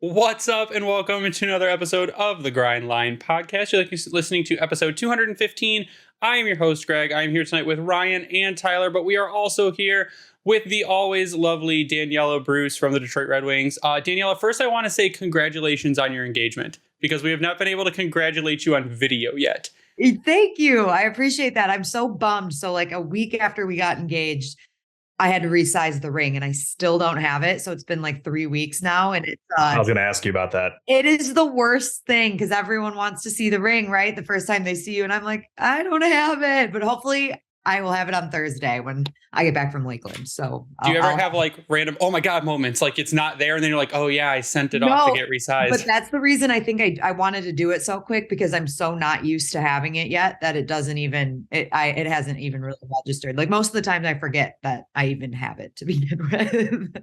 What's up, and welcome to another episode of the Grind Line podcast. You're listening to episode 215. I am your host, Greg. I am here tonight with Ryan and Tyler, but we are also here with the always lovely Daniella Bruce from the Detroit Red Wings. Daniella, first I want to say congratulations on your engagement, because we have not been able to congratulate you on video yet. Thank you. I appreciate that. I'm so bummed. So like a week after we got engaged, I had to resize the ring and I still don't have it. So it's been like 3 weeks now. And it's I was going to ask you about that. It is the worst thing because everyone wants to see the ring, right? The first time they see you. And I'm like, I don't have it. But hopefully I will have it on Thursday when I get back from Lakeland. So do you ever have like random, oh my God moments? Like it's not there. And then you're like, oh yeah, I sent it off to get resized. But that's the reason I think I wanted to do it so quick, because I'm so not used to having it yet that it doesn't even, it hasn't even really registered. Like most of the times I forget that I even have it to begin with.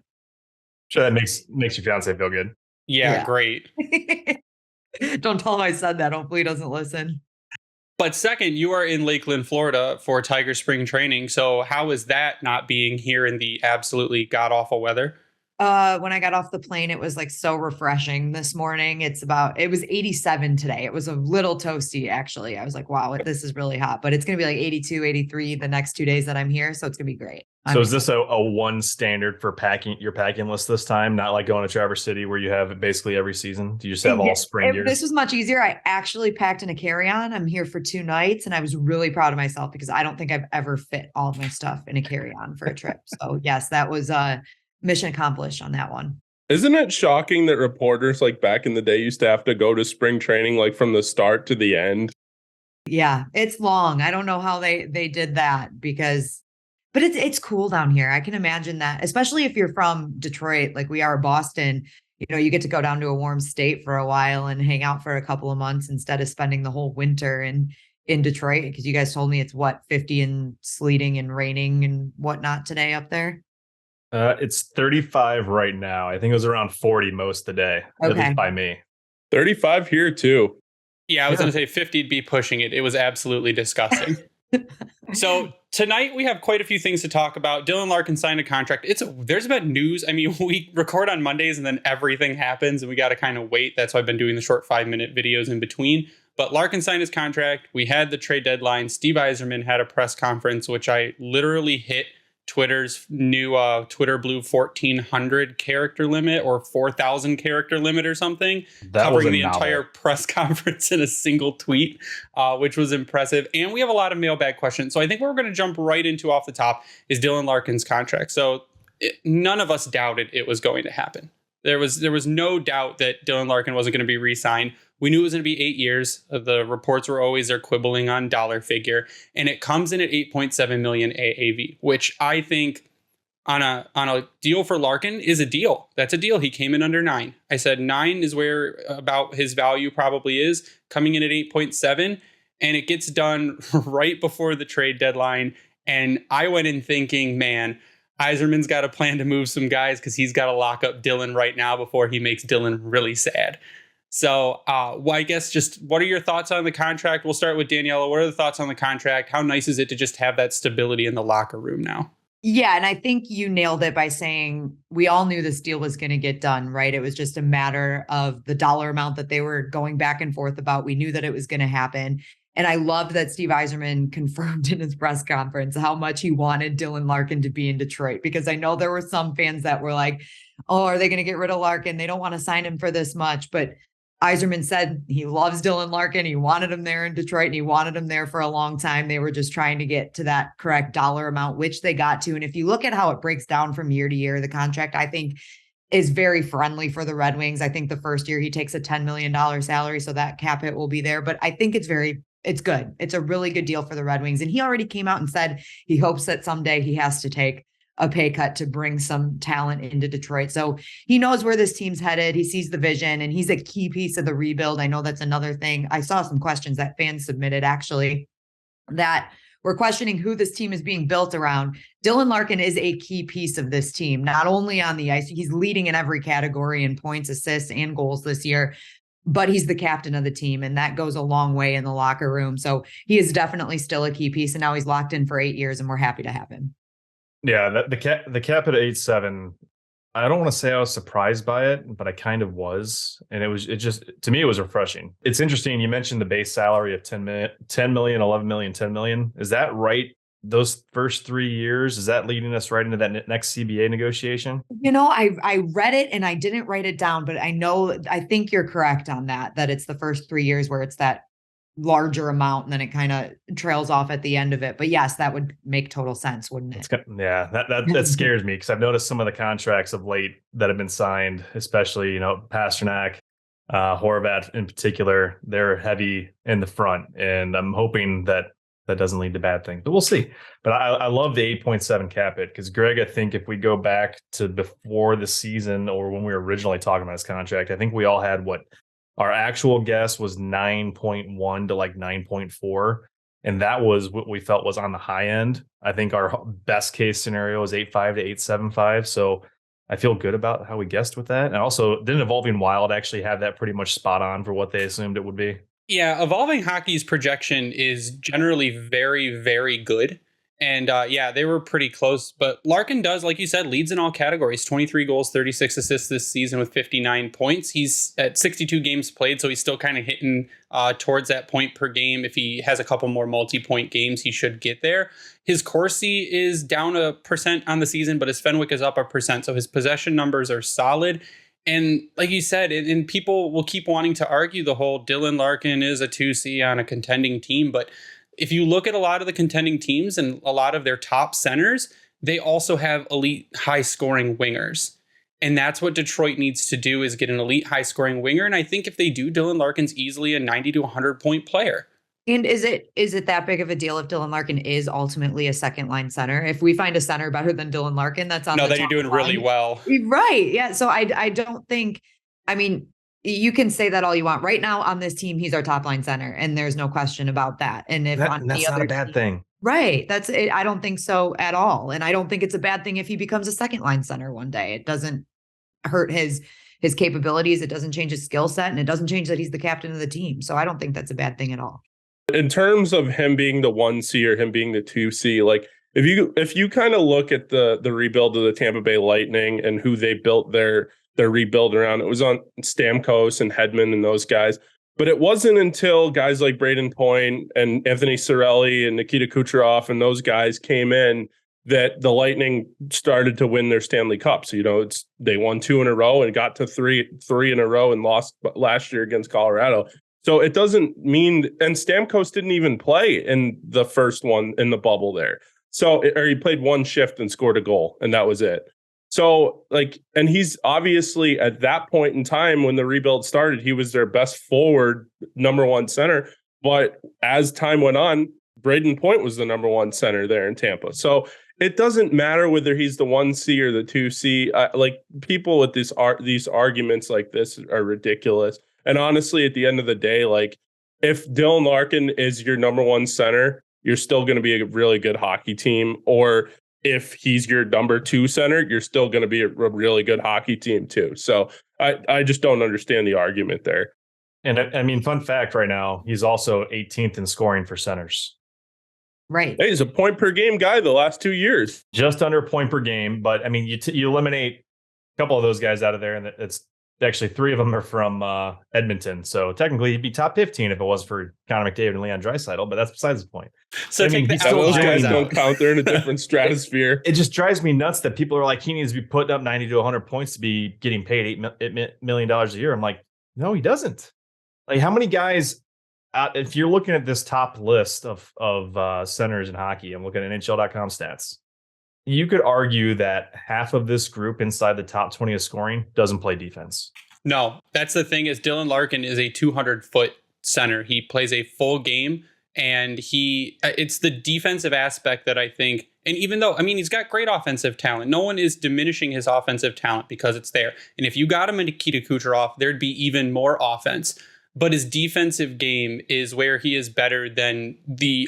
Sure, that makes your fiance feel good. Yeah. Great. Don't tell him I said that. Hopefully he doesn't listen. But second, you are in Lakeland, Florida for Tiger Spring Training. So how is that not being here in the absolutely god-awful weather? When I got off the plane, it was like so refreshing this morning. It was 87 today. It was a little toasty, actually. I was like, wow, this is really hot. But it's going to be like 82, 83 the next 2 days that I'm here. So it's going to be great. So is this a one standard for your packing list this time? Not like going to Traverse City where you have it basically every season? Do you just have all spring gear? This was much easier. I actually packed in a carry-on. I'm here for 2 nights and I was really proud of myself because I don't think I've ever fit all of my stuff in a carry-on for a trip. So yes, that was mission accomplished on that one. Isn't it shocking that reporters like back in the day used to have to go to spring training like from the start to the end? Yeah, it's long. I don't know how they did that but it's cool down here. I can imagine that, especially if you're from Detroit, like we are Boston, you get to go down to a warm state for a while and hang out for a couple of months instead of spending the whole winter in Detroit. Because you guys told me it's 50 and sleeting and raining and whatnot today up there. It's 35 right now. I think it was around 40 most of the day, at least by me. 35 here too. Yeah, I was going to say 50'd be pushing it. It was absolutely disgusting. So tonight we have quite a few things to talk about. Dylan Larkin signed a contract. There's been news. I mean, we record on Mondays and then everything happens and we got to kind of wait. That's why I've been doing the short 5-minute videos in between. But Larkin signed his contract. We had the trade deadline. Steve Yzerman had a press conference, which I literally hit Twitter's new Twitter Blue 1,400 character limit or 4,000 character limit or something, covering the entire press conference in a single tweet, which was impressive. And we have a lot of mailbag questions. So I think what we're going to jump right into off the top is Dylan Larkin's contract. So none of us doubted it was going to happen. There was no doubt that Dylan Larkin wasn't going to be re-signed. We knew it was going to be 8 years. The reports were always they're quibbling on dollar figure, and it comes in at 8.7 million AAV, which I think on a deal for Larkin is a deal. That's a deal. He came in under 9. I said 9 is where about his value probably is, coming in at 8.7, and it gets done right before the trade deadline. And I went in thinking, man, Eiserman's got a plan to move some guys because he's got to lock up Dylan right now before he makes Dylan really sad. So I guess just what are your thoughts on the contract? We'll start with Daniella. What are the thoughts on the contract? How nice is it to just have that stability in the locker room now? Yeah, and I think you nailed it by saying we all knew this deal was going to get done, right? It was just a matter of the dollar amount that they were going back and forth about. We knew that it was going to happen. And I loved that Steve Yzerman confirmed in his press conference how much he wanted Dylan Larkin to be in Detroit, because I know there were some fans that were like, oh, are they going to get rid of Larkin? They don't want to sign him for this much. But Eiserman said he loves Dylan Larkin. He wanted him there in Detroit and he wanted him there for a long time. They were just trying to get to that correct dollar amount, which they got to. And if you look at how it breaks down from year to year, the contract, I think, is very friendly for the Red Wings. I think the first year he takes a $10 million salary, so that cap hit will be there. But I think it's good. It's a really good deal for the Red Wings. And he already came out and said he hopes that someday he has to take a pay cut to bring some talent into Detroit. So he knows where this team's headed. He sees the vision and he's a key piece of the rebuild. I know that's another thing. I saw some questions that fans submitted actually that were questioning who this team is being built around. Dylan Larkin is a key piece of this team, not only on the ice. He's leading in every category in points, assists, and goals this year, but he's the captain of the team, and that goes a long way in the locker room. So he is definitely still a key piece, and now he's locked in for 8 years, and we're happy to have him. Yeah, the cap at 8.7 I don't want to say I was surprised by it, but I kind of was. And to me, it was refreshing. It's interesting. You mentioned the base salary of 10 million, 11 million, 10 million. Is that right? Those first 3 years, is that leading us right into that next CBA negotiation? I read it and I didn't write it down, but I think you're correct on that it's the first 3 years where it's that larger amount and then it kind of trails off at the end of it. But yes, that would make total sense, wouldn't it? That scares me because I've noticed some of the contracts of late that have been signed, especially, Pasternak, Horvat in particular, they're heavy in the front. And I'm hoping that doesn't lead to bad things, but we'll see. But I love the 8.7 cap it because Greg, I think if we go back to before the season or when we were originally talking about his contract, I think we all had our actual guess was 9.1 to like 9.4. And that was what we felt was on the high end. I think our best case scenario was 8.5 to 8.75. So I feel good about how we guessed with that. And also, didn't Evolving Wild actually have that pretty much spot on for what they assumed it would be? Yeah, Evolving Hockey's projection is generally very, very good. And they were pretty close. But Larkin does, like you said, leads in all categories. 23 goals, 36 assists this season with 59 points. He's at 62 games played, so he's still kind of hitting towards that point per game. If he has a couple more multi-point games, he should get there. His Corsi is down 1% on the season, but his Fenwick is up 1%. So his possession numbers are solid. And like you said, and people will keep wanting to argue the whole Dylan Larkin is a 2C on a contending team. But if you look at a lot of the contending teams and a lot of their top centers, they also have elite high scoring wingers. And that's what Detroit needs to do, is get an elite high scoring winger. And I think if they do, Dylan Larkin's easily a 90 to 100 point player. And is it that big of a deal if Dylan Larkin is ultimately a second line center? If we find a center better than Dylan Larkin, that's on that you're doing line. Really well. Right. Yeah. So I don't think, you can say that all you want. Right now on this team, he's our top line center, and there's no question about that. And if that's not a bad thing. Right. That's it. I don't think so at all. And I don't think it's a bad thing if he becomes a second line center one day. It doesn't hurt his capabilities. It doesn't change his skill set, and it doesn't change that he's the captain of the team. So I don't think that's a bad thing at all. In terms of him being the 1C or him being the 2C, like if you kind of look at the rebuild of the Tampa Bay Lightning and who they built their rebuild around, it was on Stamkos and Hedman and those guys. But it wasn't until guys like Braden Point and Anthony Cirelli and Nikita Kucherov and those guys came in that the Lightning started to win their Stanley Cups. They won 2 in a row and got to three in a row and lost last year against Colorado. So it doesn't mean, and Stamkos didn't even play in the first one in the bubble there. Or he played one shift and scored a goal, and that was it. So and he's obviously at that point in time when the rebuild started, he was their best forward, number one center. But as time went on, Braden Point was the number one center there in Tampa. So it doesn't matter whether he's the 1C or the 2C. People with these arguments like this are ridiculous. And honestly, at the end of the day, if Dylan Larkin is your number one center, you're still going to be a really good hockey team. Or if he's your number 2 center, you're still going to be a really good hockey team too. So I just don't understand the argument there. And fun fact right now, he's also 18th in scoring for centers. Right. Hey, he's a point per game guy the last 2 years. Just under a point per game. But you eliminate a couple of those guys out of there, and it's actually 3 of them are from Edmonton. So technically he'd be top 15 if it wasn't for Connor McDavid and Leon Draisaitl, but that's besides the point. So those guys don't count. They're in a different stratosphere. It just drives me nuts that people are like, he needs to be putting up 90 to 100 points to be getting paid $8 million a year. I'm like, no, he doesn't. How many guys, if you're looking at this top list of centers in hockey, I'm looking at NHL.com stats. You could argue that half of this group inside the top 20 of scoring doesn't play defense. No, that's the thing, is Dylan Larkin is a 200-foot center. He plays a full game, and it's the defensive aspect that I think, and even though, he's got great offensive talent. No one is diminishing his offensive talent because it's there. And if you got him a Nikita Kucherov, there'd be even more offense. But his defensive game is where he is better than the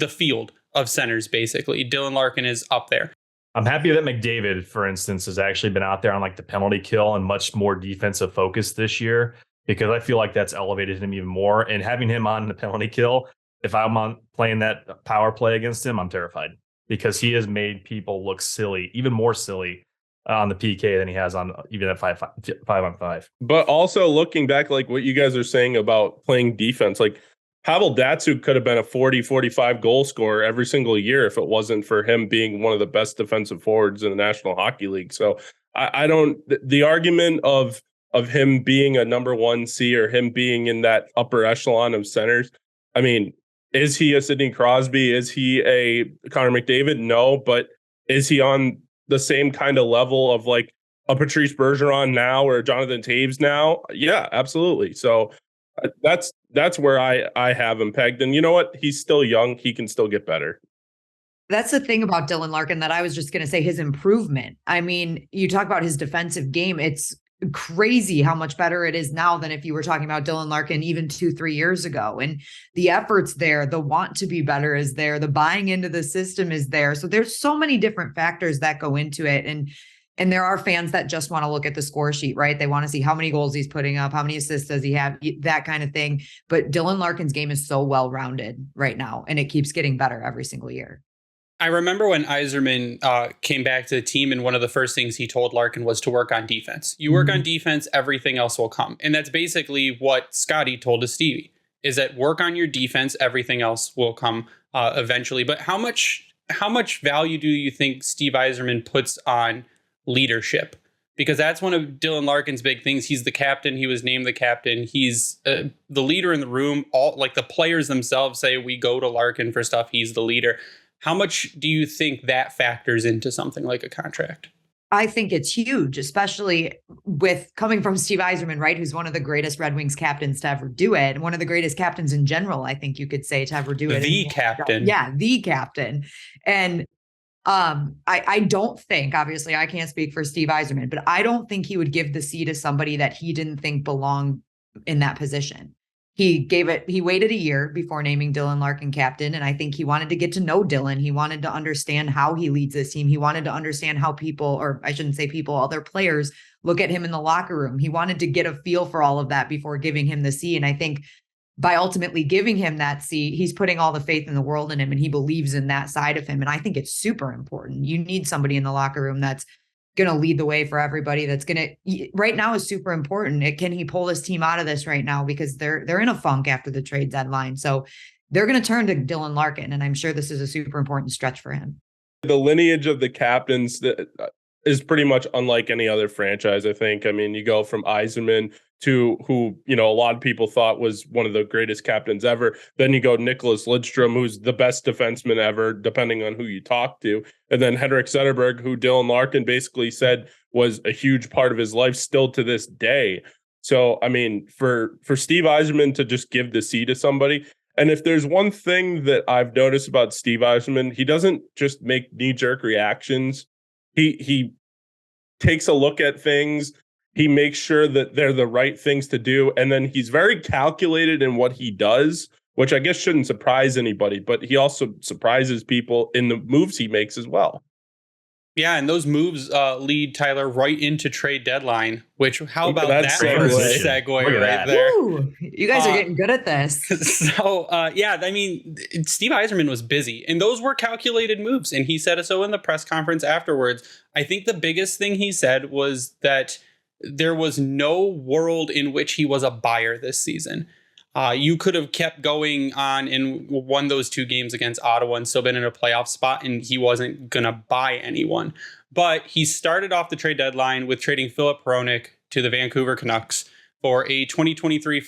field of centers, basically. Dylan Larkin is up there. I'm happy that McDavid, for instance, has actually been out there on the penalty kill and much more defensive focus this year, because I feel like that's elevated him even more. And having him on the penalty kill, if I'm on playing that power play against him, I'm terrified, because he has made people look silly, even more silly on the PK than he has on even at 5-on-5. But also looking back, like what you guys are saying about playing defense, like Pavel Datsyuk could have been a 40, 45 goal scorer every single year if it wasn't for him being one of the best defensive forwards in the National Hockey League. So I don't, the argument of him being a number 1C or him being in that upper echelon of centers, I mean, is he a Sidney Crosby? Is he a Connor McDavid? No, but is he on the same kind of level of like a Patrice Bergeron now or Jonathan Taves now? Yeah, absolutely. So that's where I have him pegged. And you know what? He's still young. He can still get better. That's the thing about Dylan Larkin that I was just going to say, his improvement. I mean, you talk about his defensive game. It's crazy how much better it is now than if you were talking about Dylan Larkin even 2-3 years ago. And the effort's there, the want to be better is there, the buying into the system is there. So there's so many different factors that go into it. And there are fans that just want to look at the score sheet, right? They want to see how many goals he's putting up, how many assists does he have, that kind of thing. But Dylan Larkin's game is so well-rounded right now, and it keeps getting better every single year. I remember when Eiserman came back to the team, and one of the first things he told Larkin was to work on defense. You work on defense, everything else will come. And that's basically what Scotty told to Stevie, is that work on your defense, everything else will come eventually. But how much value do you think Steve Yzerman puts on leadership? Because that's one of Dylan Larkin's big things. He's the captain. He was named the captain. He's the leader in the room. All like the players themselves say, we go to Larkin for stuff. He's the leader. How much do you think that factors into something like a contract? I think it's huge, especially with coming from Steve Yzerman, right? Who's one of the greatest Red Wings captains to ever do it. And one of the greatest captains in general, I think you could say, to ever do it. The captain. Yeah, the captain. And I don't think, obviously I can't speak for Steve Yzerman, but I don't think he would give the C to somebody that he didn't think belonged in that position. He waited a year before naming Dylan Larkin captain. And I think he wanted to get to know Dylan. He wanted to understand how he leads this team. He wanted to understand how people, or I shouldn't say people, other players look at him in the locker room. He wanted to get a feel for all of that before giving him the C. And I think by ultimately giving him that C, he's putting all the faith in the world in him, and he believes in that side of him. And I think it's super important. You need somebody in the locker room that's going to lead the way for everybody. That's going to, right now is super important. Can he pull his team out of this right now? Because they're in a funk after the trade deadline. So they're going to turn to Dylan Larkin. And I'm sure this is a super important stretch for him. The lineage of the captains is pretty much unlike any other franchise, I think. I mean, you go from Eiserman to who, you know, a lot of people thought was one of the greatest captains ever. Then you go Nicholas Lidstrom, who's the best defenseman ever, depending on who you talk to. And then Henrik Zetterberg, who Dylan Larkin basically said was a huge part of his life still to this day. So, I mean, for Steve Yzerman to just give the C to somebody, and if there's one thing that I've noticed about Steve Yzerman, he doesn't just make knee-jerk reactions. He takes a look at things. He makes sure that they're the right things to do. And then he's very calculated in what he does, which I guess shouldn't surprise anybody, but he also surprises people in the moves he makes as well. Yeah, and those moves lead Tyler right into trade deadline, which how about that for a segue right there? Woo, you guys are getting good at this. So, yeah, I mean, Steve Yzerman was busy, and those were calculated moves, and he said so in the press conference afterwards. I think the biggest thing he said was that there was no world in which he was a buyer this season. You could have kept going on and won those 2 games against Ottawa and still been in a playoff spot, and he wasn't going to buy anyone. But he started off the trade deadline with trading Filip Hronek to the Vancouver Canucks for a 2023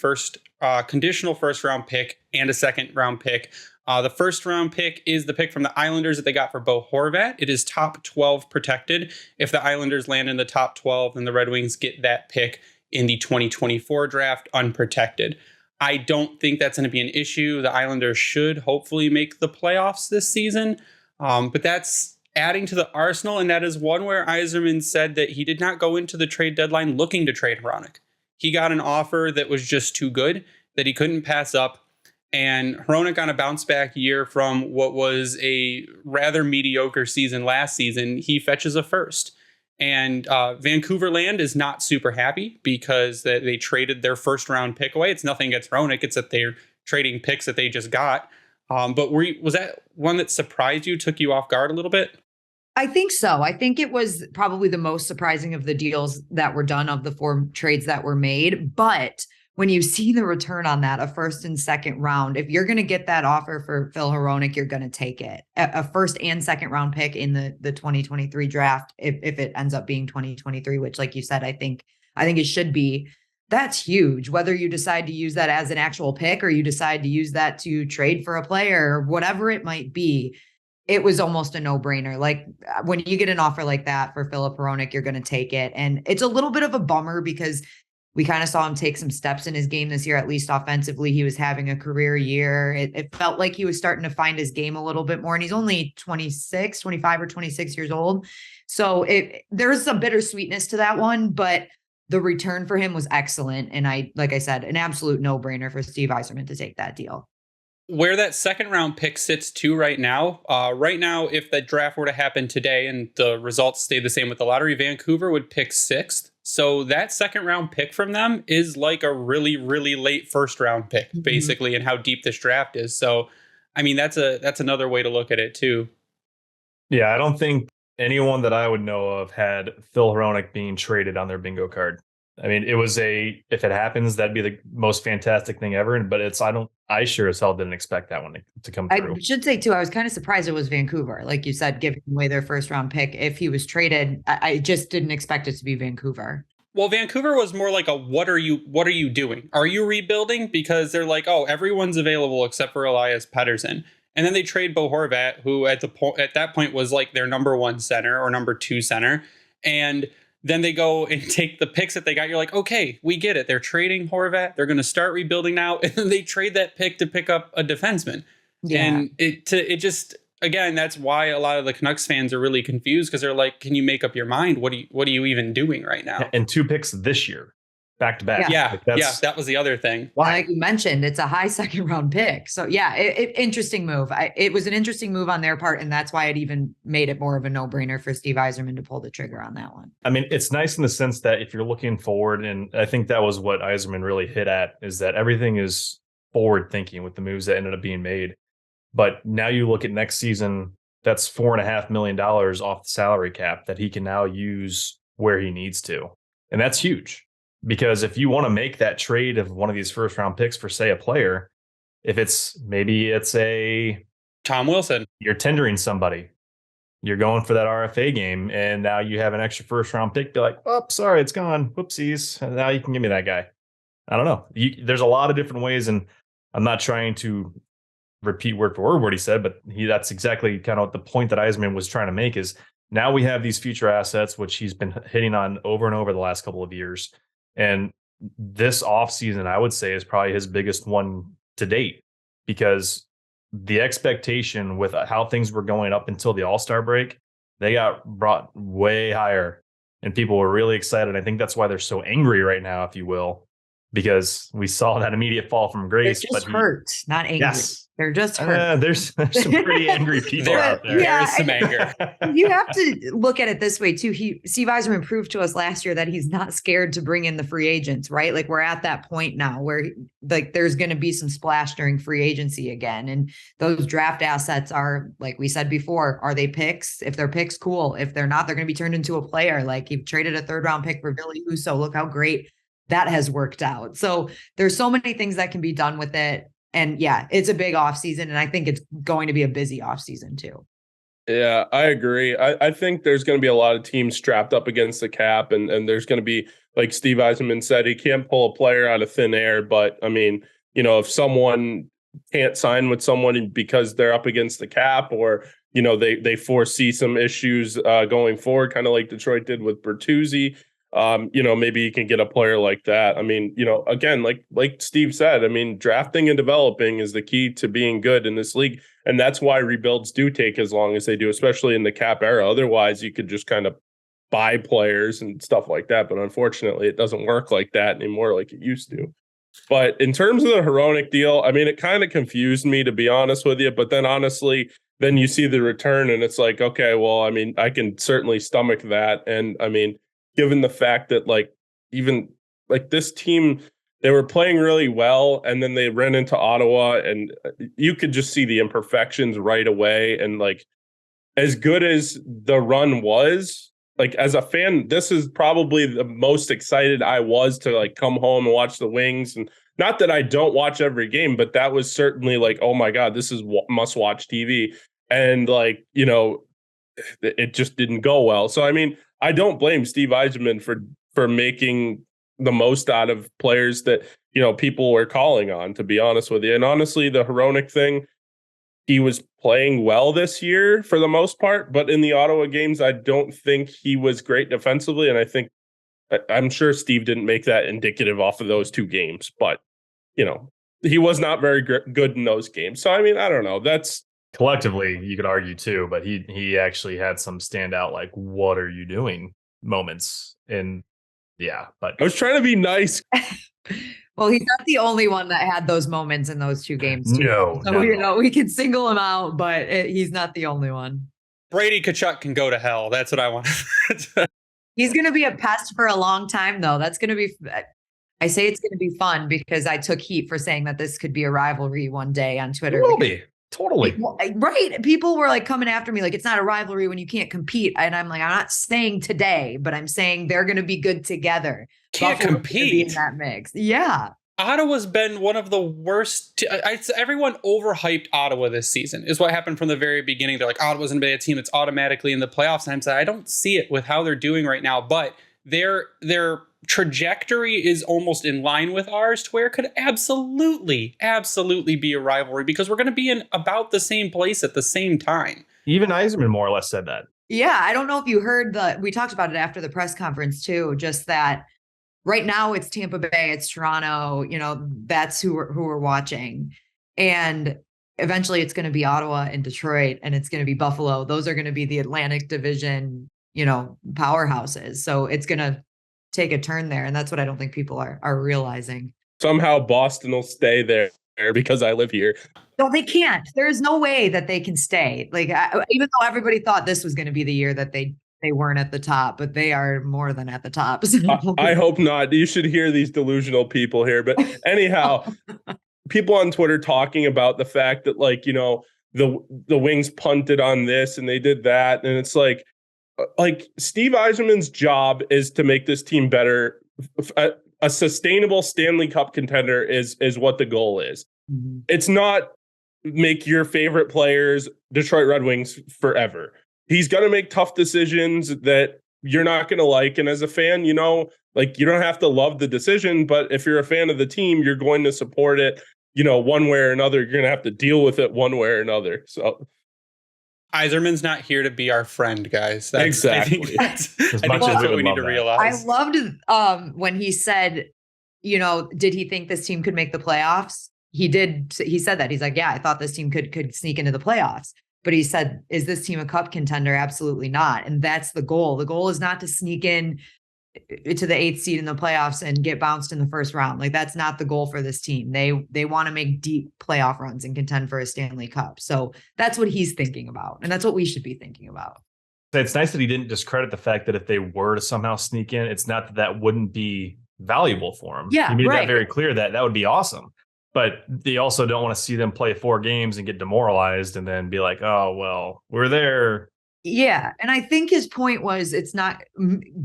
conditional first round pick and a second round pick. The first round pick is the pick from the Islanders that they got for Bo Horvat. It is top 12 protected. If the Islanders land in the top 12, then the Red Wings get that pick in the 2024 draft unprotected. I don't think that's going to be an issue. The Islanders should hopefully make the playoffs this season. But that's adding to the arsenal. And that is one where Eiserman said that he did not go into the trade deadline looking to trade Hronek. He got an offer that was just too good that he couldn't pass up. And Hronek on a bounce back year from what was a rather mediocre season last season, he fetches a first. And Vancouver land is not super happy because they traded their first round pick away. It's nothing against Hronek. It's that they're trading picks that they just got. But was that one that surprised you, took you off guard a little bit? I think so. I think it was probably the most surprising of the deals that were done, of the 4 trades that were made. But when you see the return on that, a first and second round, if you're going to get that offer for Phil Hronek, you're going to take it. A first and second round pick in the 2023 draft, if it ends up being 2023, which, like you said, I think it should be. That's huge. Whether you decide to use that as an actual pick or you decide to use that to trade for a player or whatever it might be, it was almost a no-brainer. Like, when you get an offer like that for Philip Hronek, you're going to take it. And it's a little bit of a bummer because we kind of saw him take some steps in his game this year, at least offensively. He was having a career year. It felt like he was starting to find his game a little bit more. And he's only 25 or 26 years old. So there's some bittersweetness to that one, but the return for him was excellent. And like I said, an absolute no-brainer for Steve Yzerman to take that deal. Where that second round pick sits to right now, if the draft were to happen today and the results stayed the same with the lottery, Vancouver would pick 6th. So that second round pick from them is like a really, really late first round pick, basically, and how deep this draft is. So, I mean, that's another way to look at it too. Yeah, I don't think anyone that I would know of had Phil Hronek being traded on their bingo card. I mean, if it happens, that'd be the most fantastic thing ever. But I sure as hell didn't expect that one to come through. I should say too, I was kind of surprised it was Vancouver. Like you said, giving away their first round pick. If he was traded, I just didn't expect it to be Vancouver. Well, Vancouver was more like what are you doing? Are you rebuilding? Because they're like, oh, everyone's available except for Elias Pettersson. And then they trade Bo Horvat, who at that point was like their number 1 center or number 2 center. And then they go and take the picks that they got. You're like, okay, we get it. They're trading Horvat. They're going to start rebuilding now. And then they trade that pick to pick up a defenseman. Yeah. And it just, again, that's why a lot of the Canucks fans are really confused, because they're like, can you make up your mind? What are you even doing right now? And 2 picks this year, back to back. Yeah. That was the other thing. Like you mentioned, it's a high second round pick. So yeah, interesting move. It was an interesting move on their part. And that's why it even made it more of a no-brainer for Steve Yzerman to pull the trigger on that one. I mean, it's nice in the sense that if you're looking forward, and I think that was what Eiserman really hit at, is that everything is forward thinking with the moves that ended up being made. But now you look at next season, that's $4.5 million off the salary cap that he can now use where he needs to. And that's huge. Because if you want to make that trade of one of these first round picks for, say, a player, maybe it's a Tom Wilson, you're tendering somebody, you're going for that RFA game, and now you have an extra first round pick. Be like, oh, sorry, it's gone. Whoopsies. And now you can give me that guy. I don't know. There's a lot of different ways, and I'm not trying to repeat word for word what he said, but that's exactly kind of the point that Eiserman was trying to make, is now we have these future assets, which he's been hitting on over and over the last couple of years. And this offseason, I would say, is probably his biggest one to date, because the expectation with how things were going up until the All-Star break, they got brought way higher and people were really excited. I think that's why they're so angry right now, if you will, because we saw that immediate fall from grace. They're just hurt, not angry. Yes. They're just hurt. There's some pretty angry people out there. There is some anger. You have to look at it this way too. Steve Yzerman proved to us last year that he's not scared to bring in the free agents, right? Like, we're at that point now where like there's going to be some splash during free agency again. And those draft assets are, like we said before, are they picks? If they're picks, cool. If they're not, they're going to be turned into a player. Like, he traded a 3rd round pick for Billy Husso. Look how great that has worked out. So there's so many things that can be done with it. And yeah, it's a big offseason, and I think it's going to be a busy offseason too. Yeah, I agree. I think there's going to be a lot of teams strapped up against the cap, and there's going to be, like Steve Eiserman said, he can't pull a player out of thin air. But I mean, if someone can't sign with someone because they're up against the cap, or they foresee some issues going forward, kind of like Detroit did with Bertuzzi. Maybe you can get a player like that. I mean, again, like Steve said, I mean, drafting and developing is the key to being good in this league. And that's why rebuilds do take as long as they do, especially in the cap era. Otherwise, you could just kind of buy players and stuff like that. But unfortunately, it doesn't work like that anymore like it used to. But in terms of the Hronek deal, I mean, it kind of confused me, to be honest with you. But then honestly, then you see the return and it's like, okay, well, I mean, I can certainly stomach that. And I mean, given the fact that even this team, they were playing really well, and then they ran into Ottawa, and you could just see the imperfections right away. And as good as the run was, like as a fan, this is probably the most excited I was to like come home and watch the Wings. And not that I don't watch every game, but that was certainly like, oh my God, this is must watch TV. And like, you know, it just didn't go well. So, I mean, I don't blame Steve Yzerman for making the most out of players that, you know, people were calling on, to be honest with you. And honestly, the Hronek thing, he was playing well this year for the most part, but in the Ottawa games, I don't think he was great defensively. And I'm sure Steve didn't make that indicative off of those 2 games, but, you know, he was not very good in those games. So, I mean, I don't know. That's collectively, you could argue too, but he actually had some standout, like, what are you doing moments. And yeah, but I was trying to be nice. Well, he's not the only one that had those moments in those 2 games, too. No, So, you know, we can single him out, but he's not the only one. Brady Tkachuk can go to hell. That's what I want. He's going to be a pest for a long time, though. That's going to be, I say it's going to be fun because I took heat for saying that this could be a rivalry one day on Twitter. It will be. Totally. Right. People were like coming after me like, it's not a rivalry when you can't compete. And I'm like, I'm not saying today, but I'm saying they're going to be good together. Can't compete in that mix. Yeah. Ottawa's been one of the worst. Everyone overhyped Ottawa this season is what happened from the very beginning. They're like, Ottawa's going to be a team that's automatically in the playoffs. And I'm saying, I don't see it with how they're doing right now, but their trajectory is almost in line with ours to where it could absolutely be a rivalry because we're going to be in about the same place at the same time. Even Eiserman more or less said that. Yeah. I don't know if you heard we talked about it after the press conference too, just that right now it's Tampa Bay, it's Toronto, you know, that's who we're watching. And eventually it's going to be Ottawa and Detroit and it's going to be Buffalo. Those are going to be the Atlantic Division, you know, powerhouses. So it's going to take a turn there. And that's what I don't think people are realizing. Somehow Boston will stay there because I live here. No, they can't. There's no way that they can stay. Like, even though everybody thought this was going to be the year that they weren't at the top, but they are more than at the top. So. I hope not. You should hear these delusional people here. But anyhow, people on Twitter talking about the fact that, like, you know, the Wings punted on this and they did that. And it's like Steve Yzerman's job is to make this team better. A sustainable Stanley Cup contender is what the goal is. Mm-hmm. It's not make your favorite players Detroit Red Wings forever. He's going to make tough decisions that you're not going to like. And as a fan, you know, like, you don't have to love the decision, but if you're a fan of the team, you're going to support it, you know, one way or another. You're going to have to deal with it one way or another. So Eiserman's not here to be our friend, guys. Exactly. I think that's what we need to realize. I loved when he said, you know, did he think this team could make the playoffs? He did. He said that. He's like, yeah, I thought this team could sneak into the playoffs. But he said, is this team a cup contender? Absolutely not. And that's the goal. The goal is not to sneak in to the 8th seed in the playoffs and get bounced in the first round. Like, that's not the goal for this team. They want to make deep playoff runs and contend for a Stanley Cup. So that's what he's thinking about. And that's what we should be thinking about. It's nice that he didn't discredit the fact that if they were to somehow sneak in, it's not that wouldn't be valuable for him. Yeah, he made that very clear that would be awesome. But they also don't want to see them play 4 games and get demoralized and then be like, oh, well, we're there. Yeah. And I think his point was it's not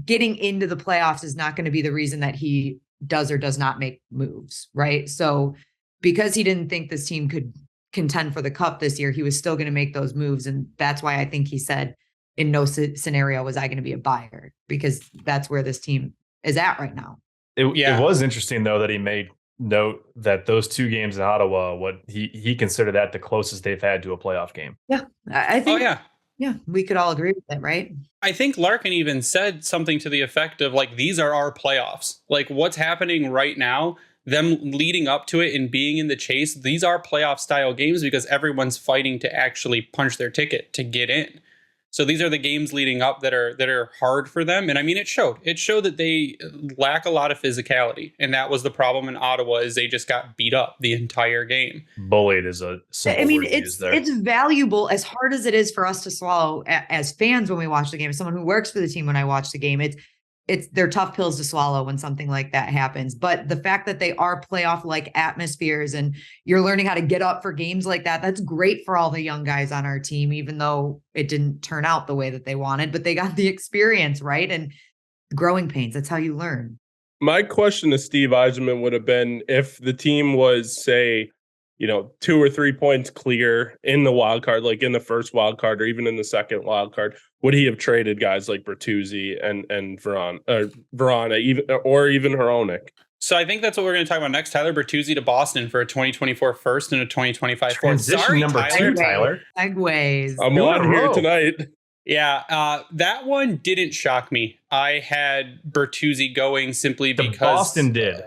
getting into the playoffs is not going to be the reason that he does or does not make moves. Right. So because he didn't think this team could contend for the cup this year, he was still going to make those moves. And that's why I think he said in no scenario was I going to be a buyer, because that's where this team is at right now. It was interesting, though, that he made note that those 2 games in Ottawa, what he considered that the closest they've had to a playoff game. Yeah, I think. Oh, yeah, we could all agree with that, right? I think Larkin even said something to the effect of, like, these are our playoffs. Like, what's happening right now, them leading up to it and being in the chase, these are playoff style games because everyone's fighting to actually punch their ticket to get in. So these are the games leading up that are hard for them. And I mean, it showed that they lack a lot of physicality. And that was the problem in Ottawa, is they just got beat up the entire game. Bullied is a simple word to use there. It's valuable, as hard as it is for us to swallow as fans when we watch the game, as someone who works for the team when I watch the game. they're tough pills to swallow when something like that happens. But the fact that they are playoff like atmospheres and you're learning how to get up for games like that, that's great for all the young guys on our team, even though it didn't turn out the way that they wanted, but they got the experience, right? And growing pains, that's how you learn. My question to Steve Yzerman would have been if the team was, say, 2 or 3 points clear in the wild card, like in the first wild card or even in the second wild card, would he have traded guys like Bertuzzi and Verana, even Hronek? So I think that's what we're going to talk about next. Tyler Bertuzzi to Boston for a 2024 first and a 2025 fourth. Transition Sorry, number Tyler. 2, Tyler. Segues. I'm on here tonight. Yeah, that one didn't shock me. I had Bertuzzi going simply because Boston did.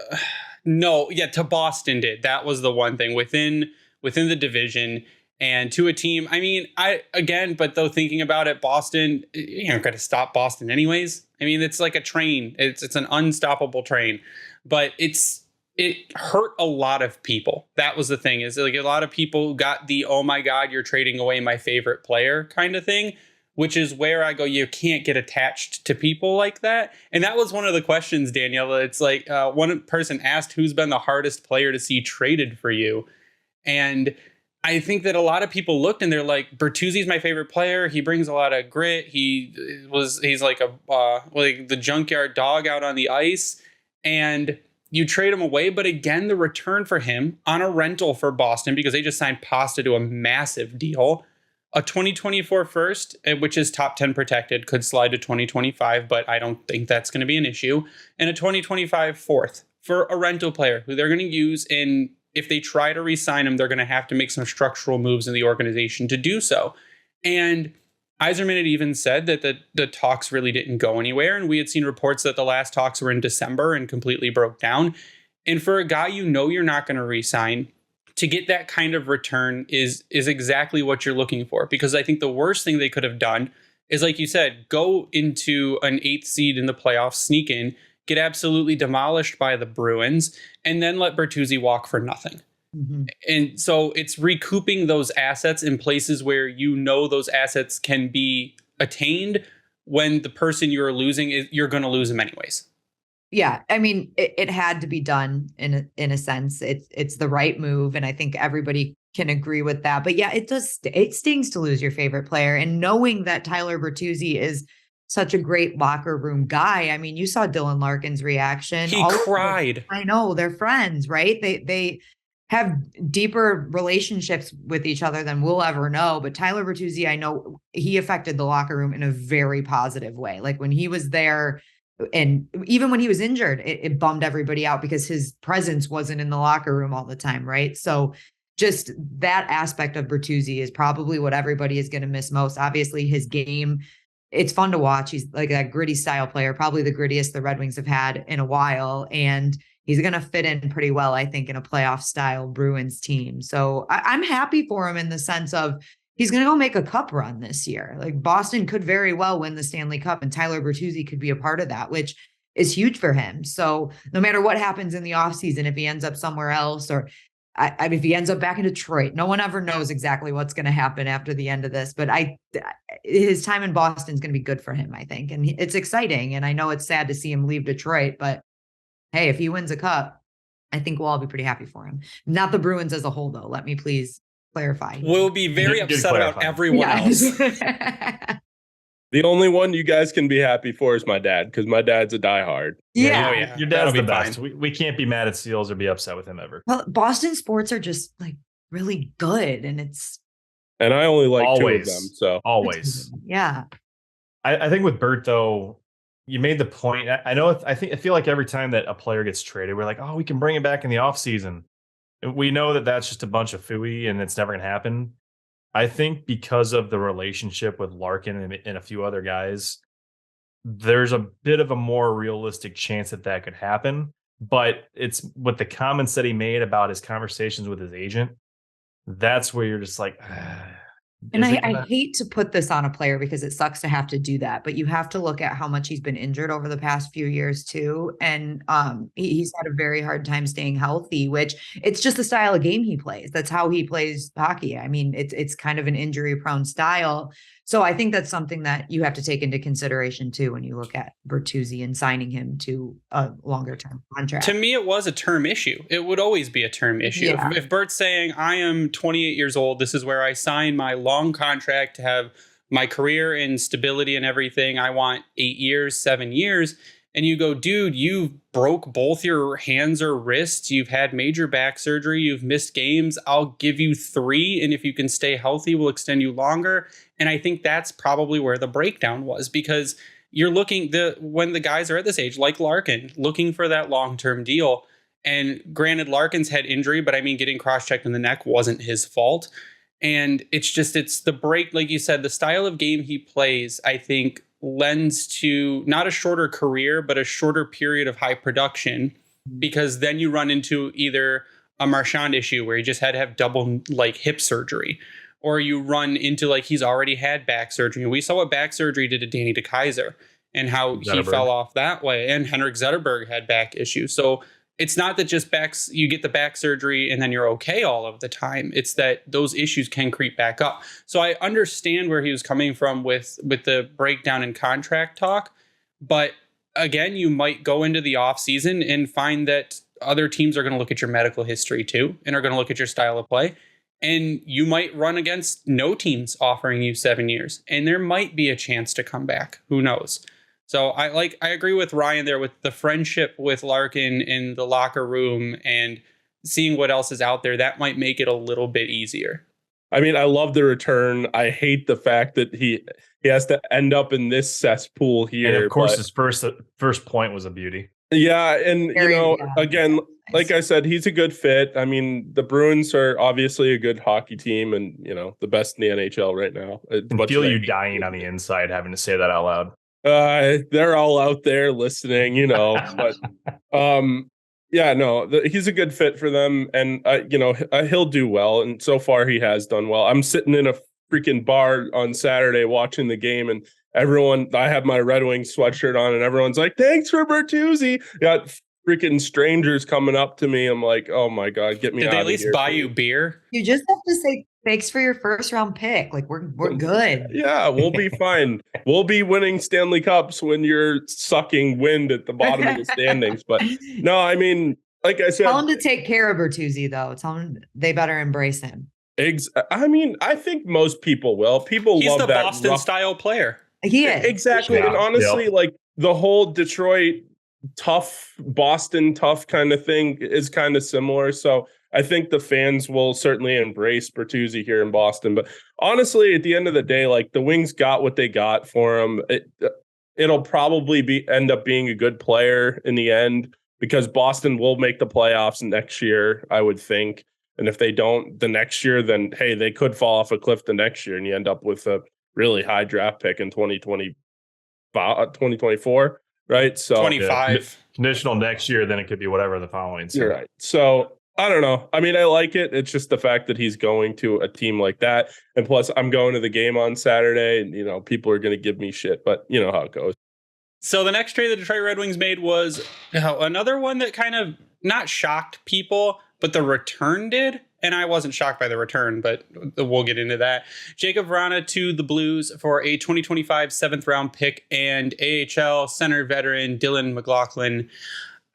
To Boston did. That was the one thing within the division and to a team. I mean, but though thinking about it, Boston, you're not going to stop Boston anyways. I mean, it's like a train. It's an unstoppable train, but it hurt a lot of people. That was the thing, is like a lot of people got the, oh my God, you're trading away my favorite player kind of thing, which is where I go, you can't get attached to people like that. And that was one of the questions, Daniella. It's like one person asked who's been the hardest player to see traded for you. And I think that a lot of people looked and they're like, Bertuzzi's my favorite player. He brings a lot of grit. He's like like the junkyard dog out on the ice. And you trade him away. But again, the return for him on a rental for Boston, because they just signed Pasta to a massive deal. A 2024 first, which is top 10 protected, could slide to 2025, but I don't think that's going to be an issue. And a 2025 fourth for a rental player who they're going to use. And if they try to re-sign him, they're going to have to make some structural moves in the organization to do so. And Eiserman had even said that the talks really didn't go anywhere. And we had seen reports that the last talks were in December and completely broke down. And for a guy you're not going to re-sign, to get that kind of return is exactly what you're looking for. Because I think the worst thing they could have done is, like you said, go into an 8th seed in the playoffs, sneak in, get absolutely demolished by the Bruins, and then let Bertuzzi walk for nothing. Mm-hmm. And so it's recouping those assets in places where those assets can be attained when the person you're losing you're going to lose them anyways. Yeah, I mean, it had to be done in a sense. It's the right move, and I think everybody can agree with that. But yeah, it stings to lose your favorite player, and knowing that Tyler Bertuzzi is such a great locker room guy. I mean, you saw Dylan Larkin's reaction. He cried. I know, they're friends, right? They have deeper relationships with each other than we'll ever know. But Tyler Bertuzzi, I know he affected the locker room in a very positive way. Like when he was there, and even when he was injured, it bummed everybody out because his presence wasn't in the locker room all the time, right? So just that aspect of Bertuzzi is probably what everybody is going to miss most. Obviously, his game, it's fun to watch. He's like that gritty style player, probably the grittiest the Red Wings have had in a while. And he's going to fit in pretty well, I think, in a playoff style Bruins team. So I'm happy for him in the sense of he's going to go make a cup run this year. Like Boston could very well win the Stanley Cup, and Tyler Bertuzzi could be a part of that, which is huge for him. So no matter what happens in the offseason, if he ends up somewhere else, or if he ends up back in Detroit, no one ever knows exactly what's going to happen after the end of this. But his time in Boston is going to be good for him, I think. And it's exciting. And I know it's sad to see him leave Detroit, but hey, if he wins a cup, I think we'll all be pretty happy for him. Not the Bruins as a whole, though. Let me please clarify. We'll be very upset about everyone else. The only one you guys can be happy for is my dad, because my dad's a diehard. Yeah. Oh, yeah. Your dad's the best. We can't be mad at Seals or be upset with him ever. Well, Boston sports are just like really good, and and I only like always, 2 of them. So always. Yeah. I think with Bert, though, you made the point. I feel like every time that a player gets traded, we're like, oh, we can bring him back in the offseason. We know that that's just a bunch of phooey and it's never going to happen. I think because of the relationship with Larkin and a few other guys, there's a bit of a more realistic chance that could happen. But it's with the comments that he made about his conversations with his agent. That's where you're just like, And I hate to put this on a player because it sucks to have to do that, but you have to look at how much he's been injured over the past few years too. And he's had a very hard time staying healthy, which it's just the style of game he plays. That's how he plays hockey. I mean, it's kind of an injury prone style. So I think that's something that you have to take into consideration too when you look at Bertuzzi and signing him to a longer term contract. To me, it was a term issue. It would always be a term issue. Yeah. If Bert's saying, I am 28 years old, this is where I sign my long contract to have my career and stability and everything. I want 8 years, 7 years. And you go, dude, you broke both your hands or wrists. You've had major back surgery. You've missed games. I'll give you 3. And if you can stay healthy, we'll extend you longer. And I think that's probably where the breakdown was, because you're looking when the guys are at this age, like Larkin, looking for that long-term deal. And granted, Larkin's had injury, but I mean, getting cross-checked in the neck wasn't his fault. And it's the break, like you said, the style of game he plays, I think, lends to not a shorter career, but a shorter period of high production, because then you run into either a Marchand issue where he just had to have double hip surgery, or you run into he's already had back surgery. We saw what back surgery did to Danny DeKeyser and how he fell off that way. And Henrik Zetterberg had back issues. So it's not that just you get the back surgery and then you're okay all of the time. It's that those issues can creep back up. So I understand where he was coming from with the breakdown in contract talk. But again, you might go into the offseason and find that other teams are going to look at your medical history too, and are going to look at your style of play. And you might run against no teams offering you 7 years, and there might be a chance to come back. Who knows? So I agree with Ryan there with the friendship with Larkin in the locker room and seeing what else is out there. That might make it a little bit easier. I mean, I love the return. I hate the fact that he has to end up in this cesspool here. And of course, his first point was a beauty. Yeah, and again, like I said, he's a good fit. I mean, the Bruins are obviously a good hockey team, and the best in the NHL right now. I can feel you dying on the inside having to say that out loud. They're all out there listening, but he's a good fit for them, and he'll do well, and so far he has done well. I'm sitting in a freaking bar on Saturday watching the game, and I have my Red Wings sweatshirt on, and everyone's like, "Thanks for Bertuzzi." Got freaking strangers coming up to me. I'm like, "Oh my god, get me!" Did they at least buy you beer? You just have to say thanks for your first round pick. We're good. Yeah, we'll be fine. We'll be winning Stanley Cups when you're sucking wind at the bottom of the standings. But no, I mean, like I said, tell them to take care of Bertuzzi, though. Tell them they better embrace him. I mean, I think most people will. He's love that Boston style player. He is. Exactly. Yeah. And honestly, the whole Detroit tough, Boston tough kind of thing is kind of similar. So I think the fans will certainly embrace Bertuzzi here in Boston. But honestly, at the end of the day, the Wings got what they got for him. It'll probably end up being a good player in the end, because Boston will make the playoffs next year, I would think. And if they don't the next year, then, hey, they could fall off a cliff the next year and you end up with a really high draft pick in 2024, right? So 25. Conditional next year, then it could be whatever the following. You're right. So I don't know. I mean, I like it. It's just the fact that he's going to a team like that. And plus, I'm going to the game on Saturday, and, people are going to give me shit, but you know how it goes. So the next trade the Detroit Red Wings made was another one that kind of not shocked people, but the return did. And I wasn't shocked by the return, but we'll get into that. Jacob Verana to the Blues for a 2025 7th round pick and AHL center veteran Dylan McLaughlin.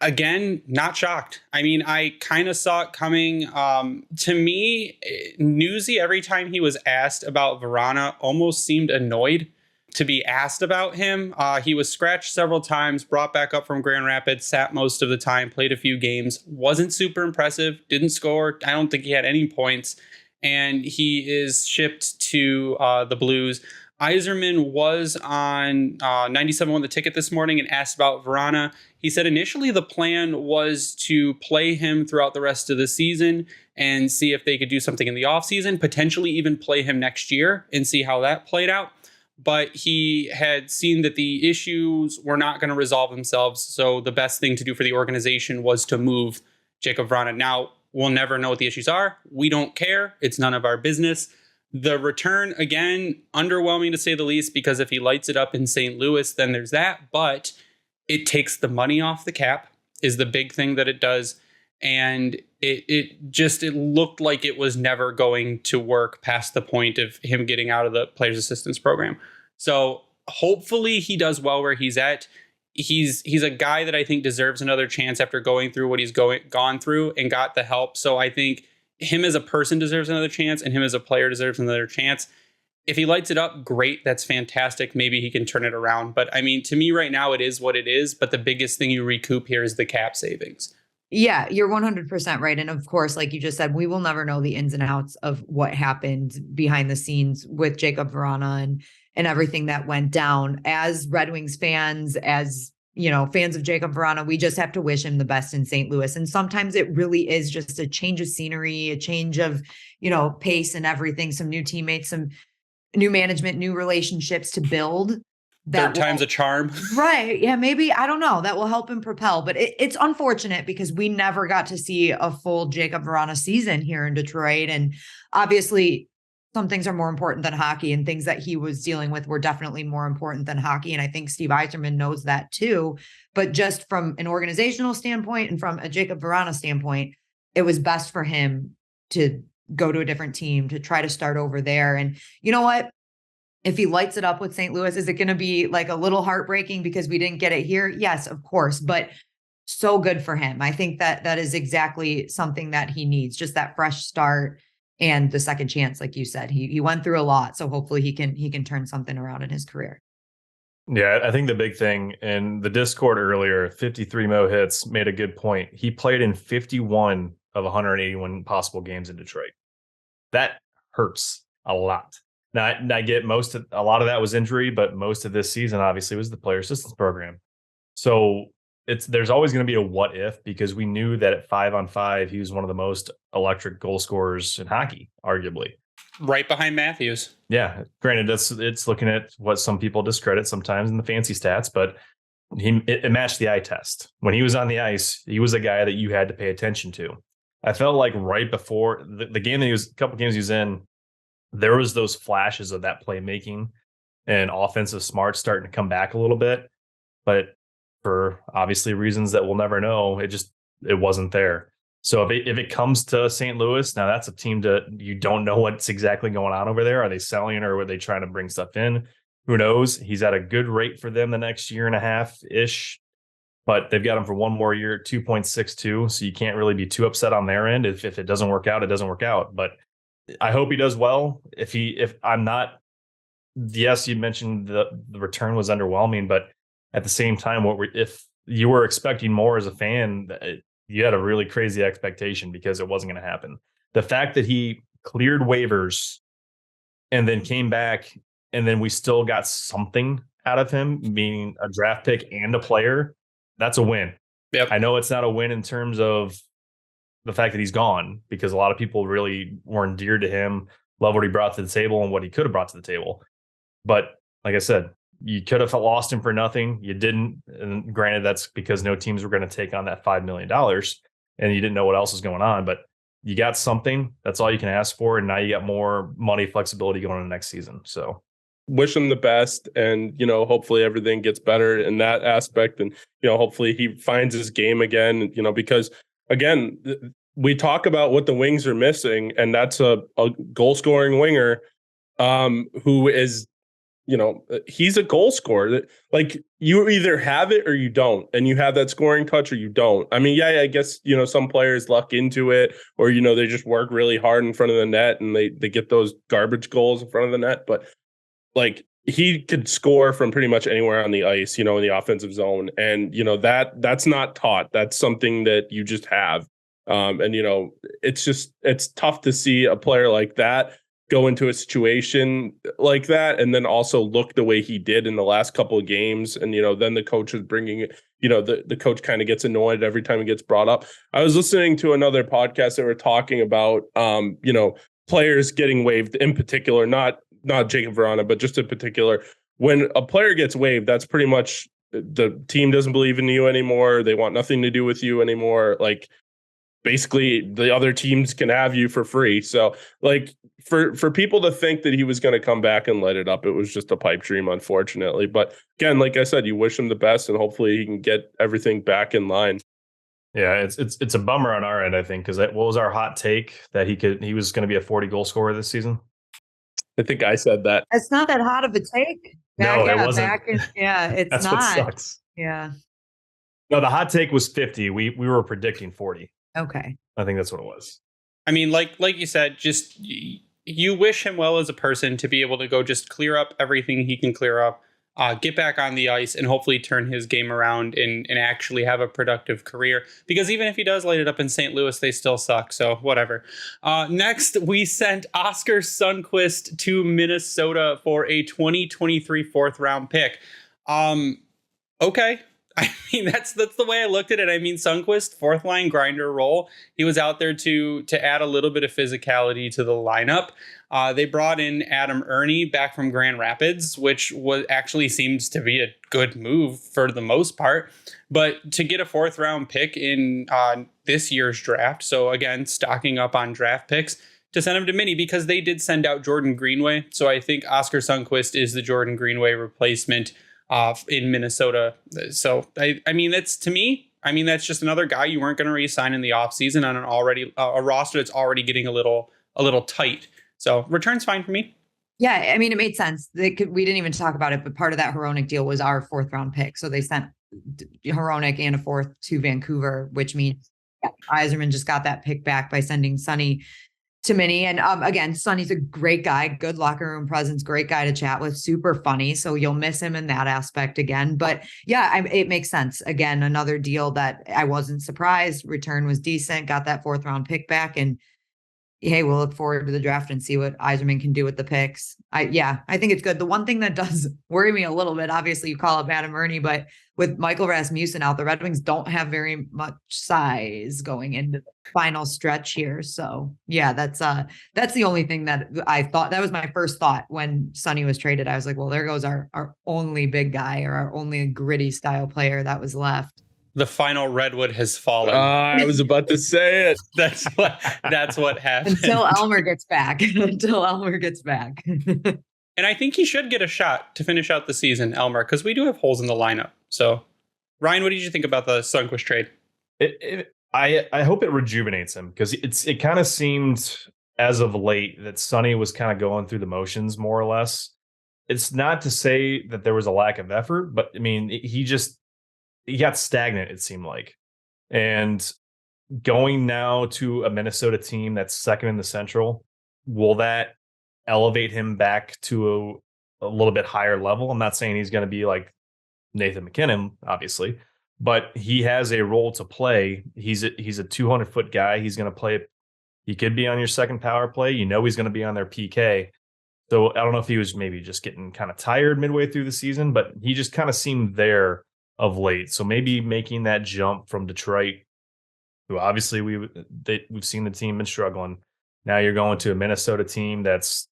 Again, not shocked. I mean, I kind of saw it coming. To me, Newsy, every time he was asked about Verana, almost seemed annoyed to be asked about him. He was scratched several times, brought back up from Grand Rapids, sat most of the time, played a few games, wasn't super impressive, didn't score. I don't think he had any points, and he is shipped to the Blues. Yzerman was on 97 on the ticket this morning and asked about Verana. He said initially the plan was to play him throughout the rest of the season and see if they could do something in the offseason, potentially even play him next year and see how that played out. But he had seen that the issues were not going to resolve themselves. So the best thing to do for the organization was to move Jacob Verana. Now, we'll never know what the issues are. We don't care. It's none of our business. The return, again, underwhelming to say the least, because if he lights it up in St. Louis, then there's that. But it takes the money off the cap is the big thing that it does. And it looked like it was never going to work past the point of him getting out of the players assistance program. So hopefully he does well where he's at. He's a guy that I think deserves another chance after going through what he's gone through and got the help. So I think him as a person deserves another chance, and him as a player deserves another chance. If he lights it up, great. That's fantastic. Maybe he can turn it around. But I mean, to me right now, it is what it is. But the biggest thing you recoup here is the cap savings. Yeah, you're 100% right. And of course, like you just said, we will never know the ins and outs of what happened behind the scenes with Jacob Verana and everything that went down. As Red Wings fans, as fans of Jacob Verana, we just have to wish him the best in St. Louis. And sometimes it really is just a change of scenery, a change of, pace and everything, some new teammates, some new management, new relationships to build. Third time's a charm. Right. Yeah, maybe. I don't know. That will help him propel. But it's unfortunate because we never got to see a full Jacob Verana season here in Detroit. And obviously, some things are more important than hockey, and things that he was dealing with were definitely more important than hockey. And I think Steve Eiserman knows that too. But just from an organizational standpoint and from a Jacob Verana standpoint, it was best for him to go to a different team, to try to start over there. And you know what? If he lights it up with St. Louis, is it going to be like a little heartbreaking because we didn't get it here? Yes, of course. But so good for him. I think that is exactly something that he needs, just that fresh start and the second chance. Like you said, he went through a lot. So hopefully he can turn something around in his career. Yeah, I think the big thing in the Discord earlier, 53 Mo hits, made a good point. He played in 51 of 181 possible games in Detroit. That hurts a lot. Now, I get a lot of that was injury, but most of this season obviously was the player assistance program. So there's always going to be a what if, because we knew that at 5-on-5, he was one of the most electric goal scorers in hockey, arguably. Right behind Matthews. Yeah. Granted, it's looking at what some people discredit sometimes in the fancy stats, but it matched the eye test. When he was on the ice, he was a guy that you had to pay attention to. I felt like right before the game that a couple games he was in, there was those flashes of that playmaking and offensive smarts starting to come back a little bit, but for obviously reasons that we'll never know, it wasn't there. So if it comes to St. Louis, now that's a team you don't know what's exactly going on over there. Are they selling, or are they trying to bring stuff in? Who knows? He's at a good rate for them the next year and a half ish, but they've got him for one more year, 2.62. So you can't really be too upset on their end. If it doesn't work out, it doesn't work out. But I hope he does well. If I'm not, yes, you mentioned the return was underwhelming, but at the same time, if you were expecting more as a fan, you had a really crazy expectation because it wasn't going to happen. The fact that he cleared waivers and then came back, and then we still got something out of him, meaning a draft pick and a player, that's a win. Yep. I know it's not a win in terms of the fact that he's gone, because a lot of people really were endeared to him, love what he brought to the table and what he could have brought to the table. But like I said, you could have lost him for nothing. You didn't. And granted, that's because no teams were going to take on that $5 million and you didn't know what else was going on, but you got something. That's all you can ask for. And now you got more money flexibility going into next season. So wish him the best, and hopefully everything gets better in that aspect, and hopefully he finds his game again, because again, we talk about what the Wings are missing, and that's a goal scoring winger who is, he's a goal scorer. Like, you either have it or you don't, and you have that scoring touch or you don't. I mean, yeah, I guess, some players luck into it, or, they just work really hard in front of the net and they get those garbage goals in front of the net. But like, he could score from pretty much anywhere on the ice, in the offensive zone. And, that's not taught. That's something that you just have. And, it's tough to see a player like that go into a situation like that and then also look the way he did in the last couple of games. And, then the coach is bringing it, the coach kind of gets annoyed every time it gets brought up. I was listening to another podcast that were talking about, players getting waived in particular, not Jacob Verana, but just in particular. When a player gets waived, that's pretty much the team doesn't believe in you anymore. They want nothing to do with you anymore. Like, basically the other teams can have you for free. So like for people to think that he was going to come back and light it up, it was just a pipe dream, unfortunately. But again, like I said, you wish him the best and hopefully he can get everything back in line. Yeah, it's a bummer on our end, I think, because what was our hot take that he was going to be a 40 goal scorer this season? I think I said that. It's not that hot of a take. No, it wasn't. It's That's not. what sucks. Yeah. No, the hot take was 50. We were predicting 40. Okay. I think that's what it was. I mean, like you said, just you wish him well as a person to be able to go just clear up everything he can clear up, get back on the ice, and hopefully turn his game around and actually have a productive career. Because even if he does light it up in St. Louis, they still suck. So whatever. Next, we sent Oscar Sundquist to Minnesota for a 2023 fourth round pick. Okay. I mean, that's the way I looked at it. I mean, Sundquist, fourth line grinder role. He was out there to add a little bit of physicality to the lineup. They brought in Adam Ernie back from Grand Rapids, which actually seems to be a good move for the most part. But to get a fourth round pick in this year's draft, so again, stocking up on draft picks, to send him to Mini because they did send out Jordan Greenway. So I think Oscar Sundquist is the Jordan Greenway replacement in Minnesota. So I mean, that's, to me, I mean, that's just another guy you weren't going to re-sign in the offseason on an already a roster that's already getting a little tight. So return's fine for me. Yeah, I mean, it made sense. We didn't even talk about it, but part of that Hronek deal was our fourth round pick. So they sent Hronek and a fourth to Vancouver, which means Yzerman just got that pick back by sending Sonny to Mini. And again, Sonny's a great guy, good locker room presence, great guy to chat with, super funny. So you'll miss him in that aspect again. But yeah, it makes sense. Again, another deal that I wasn't surprised. Return was decent, got that fourth round pick back. And hey, we'll look forward to the draft and see what Eiserman can do with the picks. I think it's good. The one thing that does worry me a little bit, obviously you call up Adam Ernie, but with Michael Rasmussen out, the Red Wings don't have very much size going into the final stretch here. So yeah, that's the only thing that I thought. That was my first thought when Sonny was traded. I was like, well, there goes our only big guy or our only gritty style player that was left. The final redwood has fallen. I was about to say it. That's what happened. Until Elmer gets back. And I think he should get a shot to finish out the season, Elmer, because we do have holes in the lineup. So, Ryan, what did you think about the Sundquist trade? I hope it rejuvenates him because it kind of seemed as of late that Sonny was kind of going through the motions more or less. It's not to say that there was a lack of effort, but I mean, he got stagnant, it seemed like. And going now to a Minnesota team that's second in the Central, will that elevate him back to a little bit higher level? I'm not saying he's going to be like Nathan McKinnon, obviously, but he has a role to play. He's a 200-foot guy. He's going to play. He could be on your second power play. You know he's going to be on their PK. So I don't know if he was maybe just getting kind of tired midway through the season, but he just kind of seemed there of late. So maybe making that jump from Detroit, who obviously we've seen the team been struggling. Now you're going to a Minnesota team that's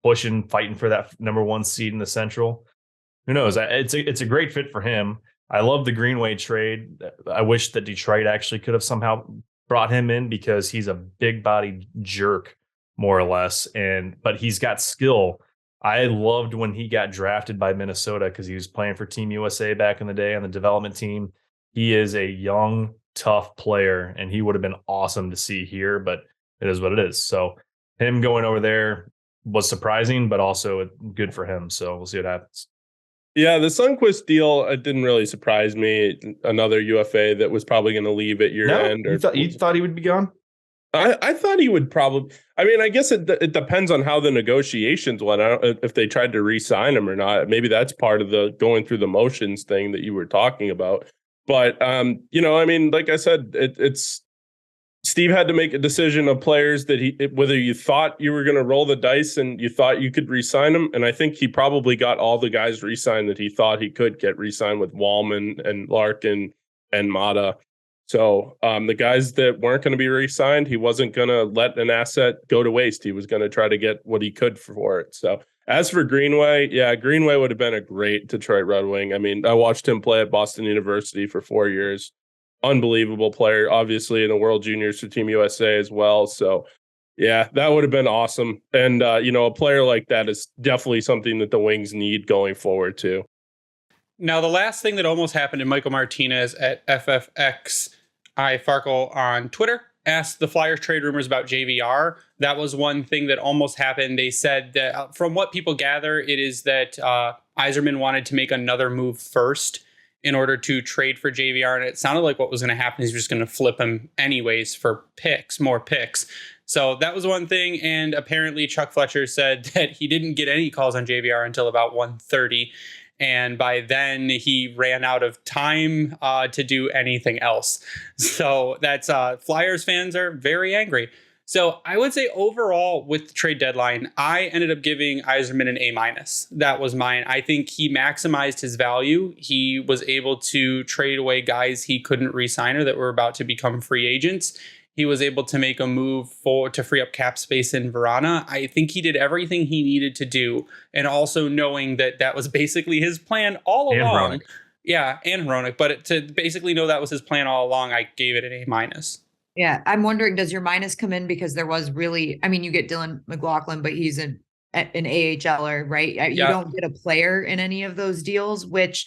fighting for that number one seed in the Central. Who knows? It's a great fit for him. I love the Greenway trade. I wish that Detroit actually could have somehow brought him in because he's a big bodied jerk, more or less. But he's got skill. I loved when he got drafted by Minnesota because he was playing for Team USA back in the day on the development team. He is a young, tough player, and he would have been awesome to see here, but it is what it is. So him going over there was surprising, but also good for him. So we'll see what happens. Yeah, the Sundquist deal, it didn't really surprise me. Another UFA that was probably going to leave at year end. You thought he would be gone? I thought he would probably. I mean, I guess it depends on how the negotiations went. I don't if they tried to re-sign him or not. Maybe that's part of the going through the motions thing that you were talking about. But you know, I mean, like I said, it's Steve had to make a decision of players that whether you thought you were going to roll the dice and you thought you could re-sign them. And I think he probably got all the guys re-signed that he thought he could get re-signed with Wallman and Larkin and Mata. So the guys that weren't going to be re-signed, he wasn't going to let an asset go to waste. He was going to try to get what he could for it. So as for Greenway, yeah, Greenway would have been a great Detroit Red Wing. I mean, I watched him play at Boston University for 4 years. unbelievable player, obviously in the World Juniors for Team USA as well. So yeah, that would have been awesome. And, a player like that is definitely something that the Wings need going forward too. Now, the last thing that almost happened to Michael Martinez at FFX Farkle on Twitter asked the Flyers trade rumors about JVR. That was one thing that almost happened. They said that from what people gather, it is that Yzerman wanted to make another move first in order to trade for JVR. And it sounded like what was going to happen is just going to flip him anyways for more picks. So that was one thing. And apparently Chuck Fletcher said that he didn't get any calls on JVR until about 1:30. And by then he ran out of time to do anything else. So that's Flyers fans are very angry. So I would say overall with the trade deadline, I ended up giving Eiserman an A-. That was mine. I think he maximized his value. He was able to trade away guys he couldn't re-sign or that were about to become free agents. He was able to make a move to free up cap space in Verana. I think he did everything he needed to do. And also knowing that was basically his plan all along. Hronek. Yeah, and Hronek. But to basically know that was his plan all along, I gave it an A-. Yeah, I'm wondering, does your minus come in because there was really, you get Dylan McLaughlin, but he's an AHLer, right? You don't get a player in any of those deals, which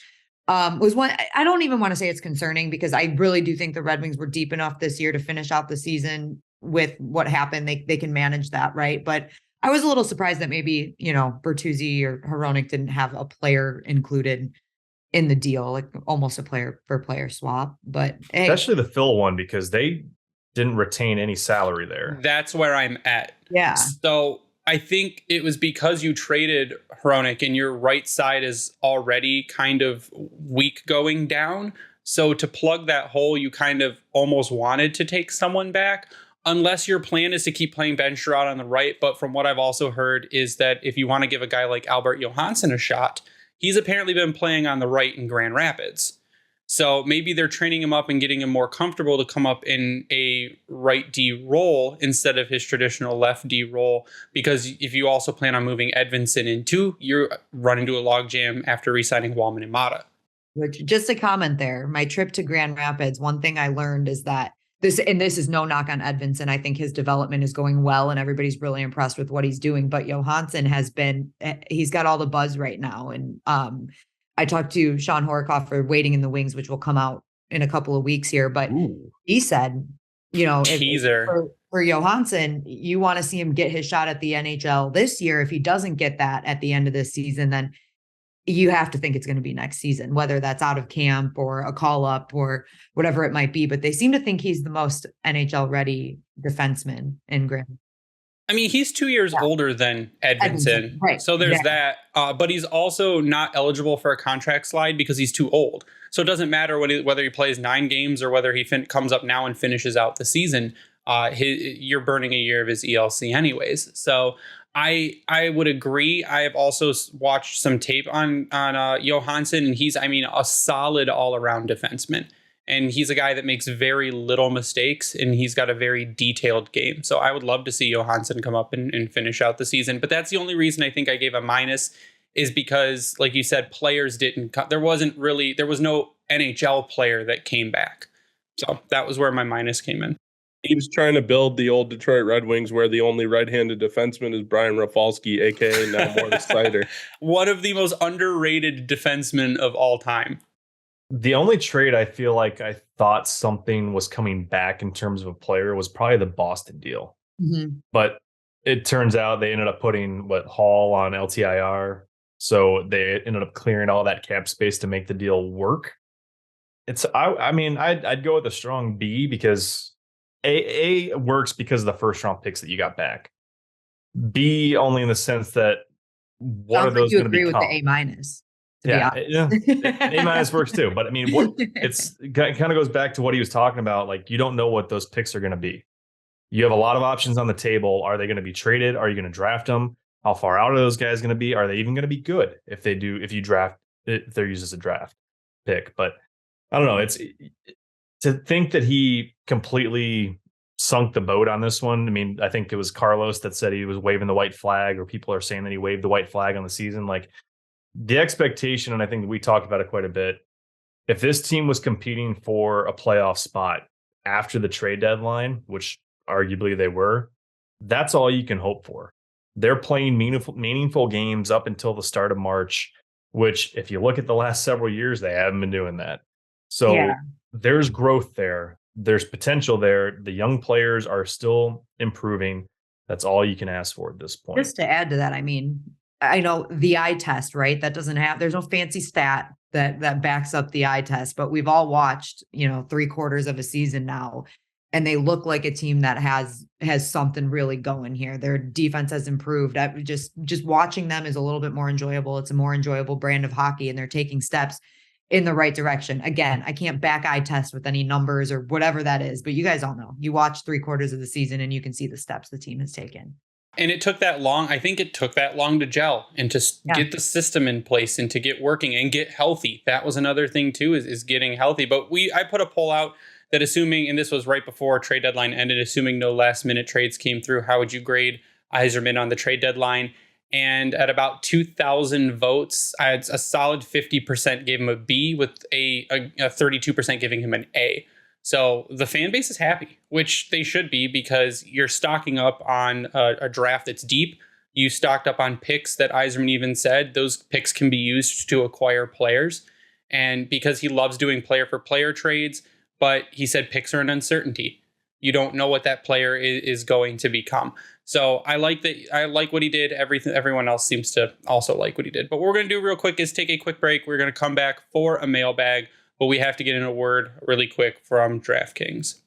was one. I don't even want to say it's concerning because I really do think the Red Wings were deep enough this year to finish out the season with what happened. They can manage that, right? But I was a little surprised that maybe, Bertuzzi or Hronek didn't have a player included in the deal, like almost a player for player swap. But hey, especially the Phil one, because they didn't retain any salary there. That's where I'm at. Yeah. So I think it was because you traded Hronek and your right side is already kind of weak going down. So to plug that hole, you kind of almost wanted to take someone back, unless your plan is to keep playing Ben Sherrod on the right. But from what I've also heard is that if you want to give a guy like Albert Johansson a shot, he's apparently been playing on the right in Grand Rapids. So maybe they're training him up and getting him more comfortable to come up in a right D role instead of his traditional left D role. Because if you also plan on moving Edvinsson into, you're running into a logjam after re-signing Wallman and Mata. Which, just a comment there, my trip to Grand Rapids, one thing I learned is that this is no knock on Edvinsson. I think his development is going well and everybody's really impressed with what he's doing. But Johansson he's got all the buzz right now. And I talked to Sean Horikoff for Waiting in the Wings, which will come out in a couple of weeks here. But he said, teaser for Johansson, you want to see him get his shot at the NHL this year. If he doesn't get that at the end of this season, then you have to think it's going to be next season, whether that's out of camp or a call up or whatever it might be. But they seem to think he's the most NHL ready defenseman in Grand. He's 2 years older than Edvinsson. Right. So there's that. But he's also not eligible for a contract slide because he's too old. So it doesn't matter whether he plays 9 games or whether he comes up now and finishes out the season. You're burning a year of his ELC anyways. So I would agree. I have also watched some tape on Johansson, and he's, a solid all-around defenseman. And he's a guy that makes very little mistakes, and he's got a very detailed game. So I would love to see Johansson come up and finish out the season. But that's the only reason I think I gave a minus, is because, like you said, players didn't there was no NHL player that came back. So that was where my minus came in. He was trying to build the old Detroit Red Wings where the only right-handed defenseman is Brian Rafalski, a.k.a. now Morris Seider. One of the most underrated defensemen of all time. The only trade I feel like I thought something was coming back in terms of a player was probably the Boston deal. Mm-hmm. But it turns out they ended up putting Hall on LTIR. So they ended up clearing all that cap space to make the deal work. I'd go with a strong B because A works because of the first round picks that you got back. B only in the sense that what are those going to become? You agree with the A-. Yeah, A- works too. But it kind of goes back to what he was talking about. Like, you don't know what those picks are going to be. You have a lot of options on the table. Are they going to be traded? Are you going to draft them? How far out are those guys going to be? Are they even going to be good if they're used as a draft pick? But I don't know. It's to think that he completely sunk the boat on this one. I think it was Carlos that said he was waving the white flag, or people are saying that he waved the white flag on the season. Like, the expectation, and I think we talked about it quite a bit, if this team was competing for a playoff spot after the trade deadline, which arguably they were, that's all you can hope for. They're playing meaningful games up until the start of March, which if you look at the last several years, they haven't been doing that. So there's growth there. There's potential there. The young players are still improving. That's all you can ask for at this point. Just to add to that, I mean, I know the eye test, right? That doesn't have, there's no fancy stat that backs up the eye test, but we've all watched, 3/4 of a season now, and they look like a team that has something really going here. Their defense has improved. Just watching them is a little bit more enjoyable. It's a more enjoyable brand of hockey, and they're taking steps in the right direction. Again, I can't back eye test with any numbers or whatever that is, but you guys all know. You watch 3/4 of the season and you can see the steps the team has taken. And it took that long. I think it took that long to gel and to get the system in place and to get working and get healthy. That was another thing too, is getting healthy. But I put a poll out that assuming, and this was right before trade deadline ended, assuming no last minute trades came through, how would you grade Yzerman on the trade deadline? And at about 2,000 votes, I had a solid 50% gave him a B, with a 32% giving him an A. So the fan base is happy, which they should be, because you're stocking up on a draft that's deep. You stocked up on picks that Eiserman even said those picks can be used to acquire players. And because he loves doing player for player trades, but he said picks are an uncertainty. You don't know what that player is going to become. So I like that. I like what he did. Everyone else seems to also like what he did. But what we're going to do real quick is take a quick break. We're going to come back for a mailbag, but we have to get in a word really quick from DraftKings.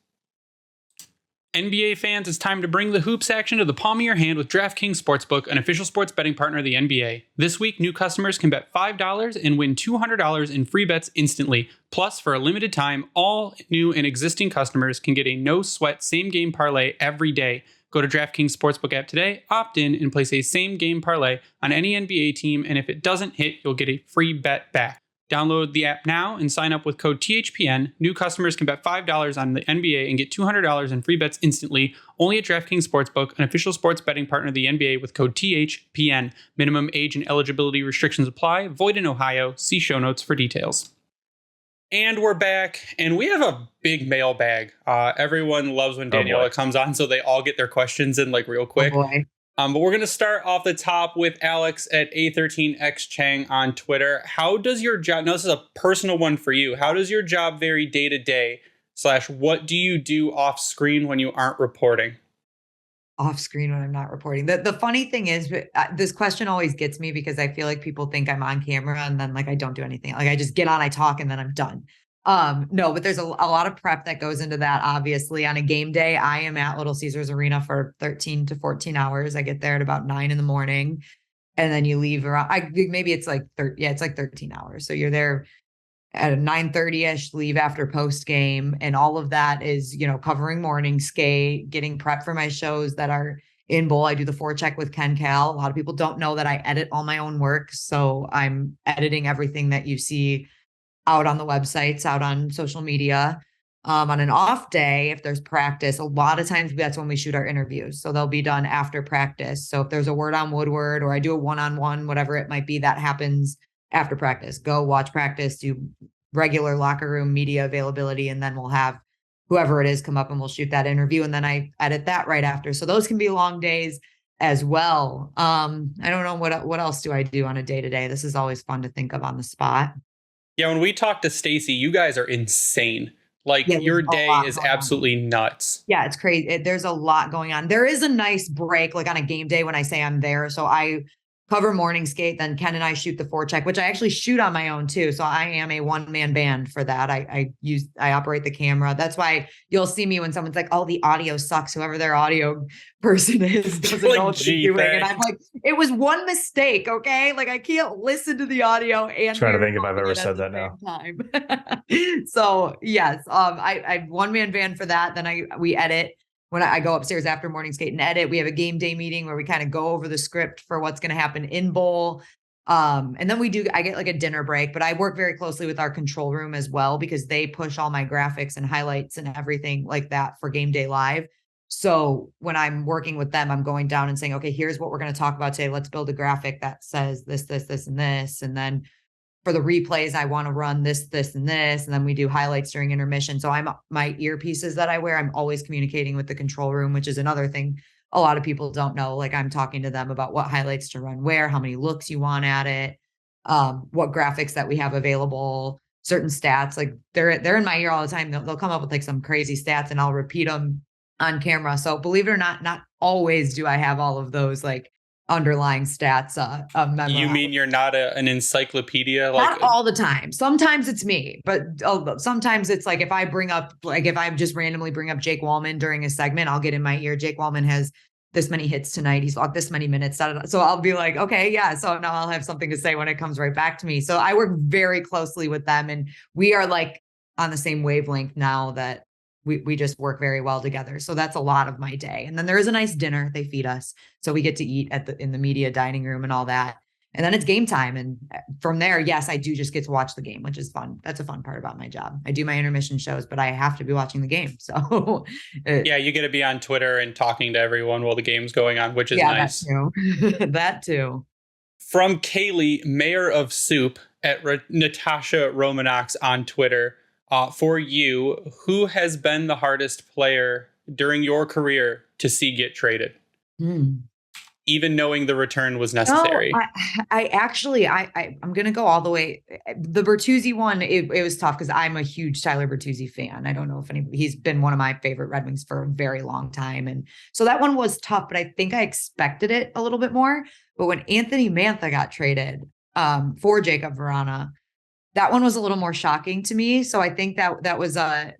NBA fans, it's time to bring the hoops action to the palm of your hand with DraftKings Sportsbook, an official sports betting partner of the NBA. This week, new customers can bet $5 and win $200 in free bets instantly. Plus, for a limited time, all new and existing customers can get a no-sweat same-game parlay every day. Go to DraftKings Sportsbook app today, opt in, and place a same-game parlay on any NBA team, and if it doesn't hit, you'll get a free bet back. Download the app now and sign up with code THPN. New customers can bet $5 on the NBA and get $200 in free bets instantly, only at DraftKings Sportsbook, an official sports betting partner of the NBA, with code THPN. Minimum age and eligibility restrictions apply. Void in Ohio. See show notes for details. And we're back, and we have a big mailbag. Everyone loves when Daniella comes on, so they all get their questions in real quick. But we're going to start off the top with Alex at A13XChang on Twitter. How does your job, now this is a personal one for you, how does your job vary day to day? / what do you do off screen when you aren't reporting? Off screen when I'm not reporting. The funny thing is, this question always gets me, because I feel like people think I'm on camera and then I don't do anything. I just get on, I talk, and then I'm done. No, but there's a lot of prep that goes into that. Obviously, on a game day, I am at Little Caesars Arena for 13 to 14 hours. I get there at about 9 in the morning, and then you leave around, maybe it's it's 13 hours. So you're there at 9:30ish, leave after post game. And all of that is, covering morning skate, getting prep for my shows that are in bowl. I do the forecheck with Ken Cal. A lot of people don't know that I edit all my own work. So I'm editing everything that you see out on the websites, out on social media. On an off day, if there's practice, a lot of times that's when we shoot our interviews. So they'll be done after practice. So if there's a word on Woodward, or I do a one-on-one, whatever it might be, that happens after practice. Go watch practice, do regular locker room media availability, and then we'll have whoever it is come up and we'll shoot that interview. And then I edit that right after. So those can be long days as well. I don't know what else do I do on a day-to-day. This is always fun to think of on the spot. Yeah, when we talk to Stacy, you guys are insane. Your day is absolutely nuts. Yeah, it's crazy. There's a lot going on. There is a nice break, on a game day when I say I'm there. So I cover morning skate, then Ken and I shoot the forecheck, which I actually shoot on my own too. So I am a one-man band for that. I operate the camera. That's why you'll see me when someone's like, "Oh, the audio sucks." Whoever their audio person is doesn't know what they're doing. And I'm like, it was one mistake, okay? I can't listen to the audio and trying to think if I've ever said that now. So yes, I one-man band for that. Then we edit. When I go upstairs after morning skate and edit, we have a game day meeting where we kind of go over the script for what's going to happen in bowl. And then I get a dinner break, but I work very closely with our control room as well, because they push all my graphics and highlights and everything like that for game day live. So when I'm working with them, I'm going down and saying, okay, here's what we're going to talk about today. Let's build a graphic that says this, this, this, and this. And then for the replays, I want to run this, this, and this. And then we do highlights during intermission. So my earpieces that I wear, I'm always communicating with the control room, which is another thing a lot of people don't know. Like I'm talking to them about what highlights to run where, how many looks you want at it, what graphics that we have available, certain stats. Like they're in my ear all the time. They'll come up with like some crazy stats and I'll repeat them on camera. So believe it or not always do I have all of those like underlying stats memorized. You mean you're not an encyclopedia? Not all the time. Sometimes it's me, but sometimes it's like if I just randomly bring up Jake Wallman during a segment, I'll get in my ear, Jake Wallman has this many hits tonight. He's logged this many minutes. So I'll be like, okay, yeah. So now I'll have something to say when it comes right back to me. So I work very closely with them and we are like on the same wavelength now that we just work very well together. So that's a lot of my day. And then there is a nice dinner they feed us. So we get to eat in the media dining room and all that. And then it's game time. And from there, yes, I do just get to watch the game, which is fun. That's a fun part about my job. I do my intermission shows, but I have to be watching the game. So yeah, you get to be on Twitter and talking to everyone while the game's going on, which is nice. That too. That too. From Kaylee, Mayor of Soup at Natasha Romanox on Twitter. For you, who has been the hardest player during your career to see get traded? Even knowing the return was necessary. No, I'm going to go all the way. The Bertuzzi one, it was tough because I'm a huge Tyler Bertuzzi fan. I don't know if he's been one of my favorite Red Wings for a very long time. And so that one was tough, but I think I expected it a little bit more. But when Anthony Mantha got traded for Jacob Verana, that one was a little more shocking to me. So I think that was a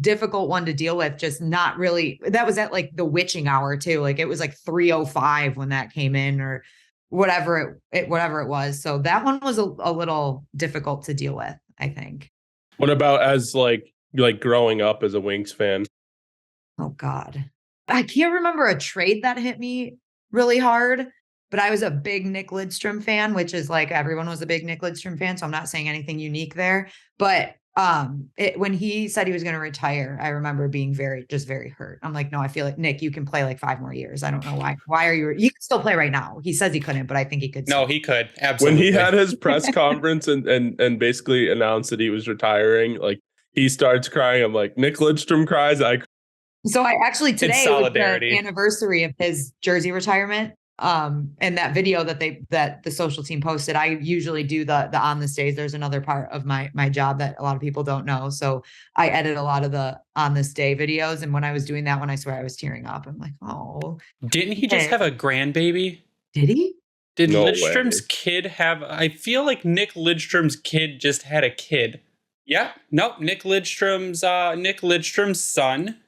difficult one to deal with. Just not really. That was at like the witching hour too. Like it was like 3:05 when that came in, or whatever it was. So that one was a little difficult to deal with, I think. What about as like growing up as a Wings fan? Oh God, I can't remember a trade that hit me really hard. But I was a big Nick Lidstrom fan, which is like everyone was a big Nick Lidstrom fan. So I'm not saying anything unique there. But when he said he was going to retire, I remember being very hurt. I'm like, no, I feel like Nick, you can play like 5 more years. I don't know why. Why are you? You can still play right now. He says he couldn't, but I think he could. No, he could. Absolutely. When he had his press conference and basically announced that he was retiring, like he starts crying. I'm like, Nick Lidstrom cries. So I actually today was the anniversary of his jersey retirement. And that video that the social team posted, I usually do the on this days. There's another part of my job that a lot of people don't know. So I edit a lot of the on this day videos. And when I was doing that one, I swear I was tearing up. I'm like, oh, didn't he just have a grandbaby? Did he? Did Lidstrom's kid have? I feel like Nick Lidstrom's kid just had a kid. Yeah, nope. Nick Lidstrom's son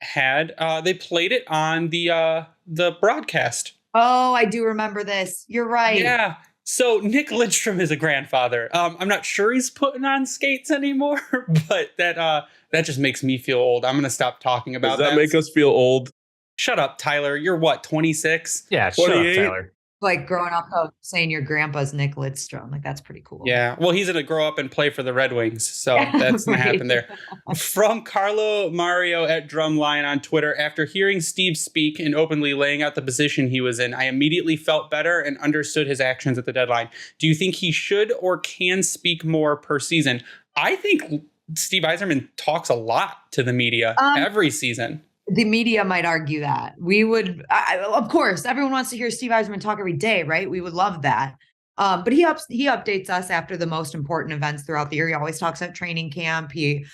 had. They played it on the broadcast. Oh, I do remember this. You're right. Yeah. So Nick Lidstrom is a grandfather. I'm not sure he's putting on skates anymore, but that just makes me feel old. I'm going to stop talking about that. Does that make us feel old? Shut up, Tyler. You're what, 26? Yeah, 28. Shut up, Tyler. Like growing up saying your grandpa's Nick Lidstrom. Like that's pretty cool. Yeah. Well, he's going to grow up and play for the Red Wings. So that's going to happen there. From Carlo Mario at Drumline on Twitter, after hearing Steve speak and openly laying out the position he was in, I immediately felt better and understood his actions at the deadline. Do you think he should or can speak more per season? I think Steve Yzerman talks a lot to the media every season. The media might argue that we would, of course, everyone wants to hear Steve Eiserman talk every day, right? We would love that. But he updates us after the most important events throughout the year. He always talks at training camp. He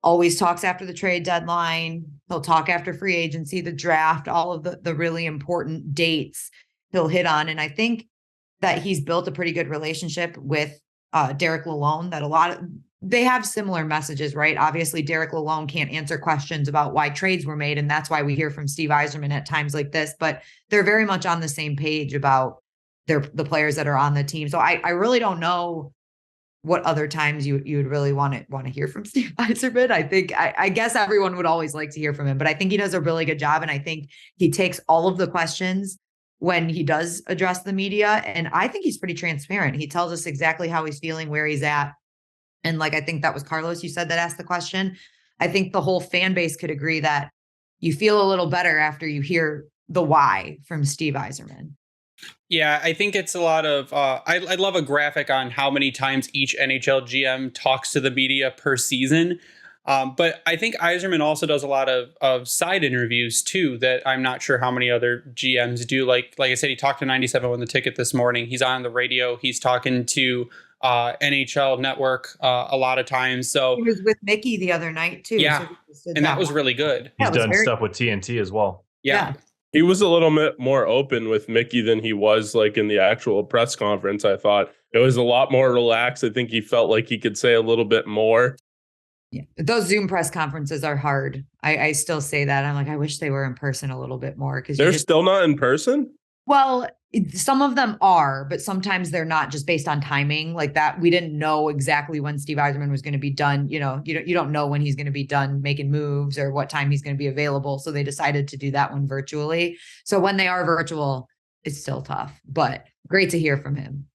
always talks after the trade deadline. He'll talk after free agency, the draft, all of the really important dates he'll hit on. And I think that he's built a pretty good relationship with Derek Lalonde, that they have similar messages, right? Obviously, Derek Lalonde can't answer questions about why trades were made. And that's why we hear from Steve Yzerman at times like this, but they're very much on the same page about the players that are on the team. So I really don't know what other times you would really want to hear from Steve Yzerman. I guess everyone would always like to hear from him, but I think he does a really good job. And I think he takes all of the questions when he does address the media. And I think he's pretty transparent. He tells us exactly how he's feeling, where he's at. And like, I think that was Carlos, you said, that asked the question. I think the whole fan base could agree that you feel a little better after you hear the why from Steve Yzerman. Yeah, I think it's a lot of. I love a graphic on how many times each NHL GM talks to the media per season. But I think Yzerman also does a lot of side interviews too that I'm not sure how many other GMs do. Like I said, he talked to 97 on the ticket this morning. He's on the radio. He's talking to NHL Network a lot of times. So He was with Mickey the other night too. Yeah, So and that was really good. He's Yeah, it was done very- stuff with TNT as well. Yeah. He was a little bit more open with Mickey than he was like in the actual press conference. I thought it was a lot more relaxed. I think he felt like he could say a little bit more. Yeah, those Zoom press conferences are hard. I still say that. I'm like, I wish they were in person a little bit more because They're still not in person. well, some of them are, but sometimes they're not, just based on timing like that. We didn't know exactly when Steve Eiserman was going to be done. You know, you don't know when he's going to be done making moves or what time he's going to be available. So they decided to do that one virtually. So when they are virtual, it's still tough, but great to hear from him.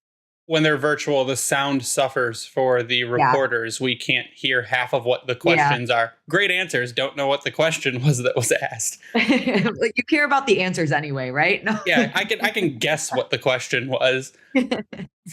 When they're virtual, the sound suffers for the reporters. We can't hear half of what the questions are. Great answers. Don't know what the question was that was asked. Like, you care about the answers anyway, right? No. Yeah, I can guess what the question was.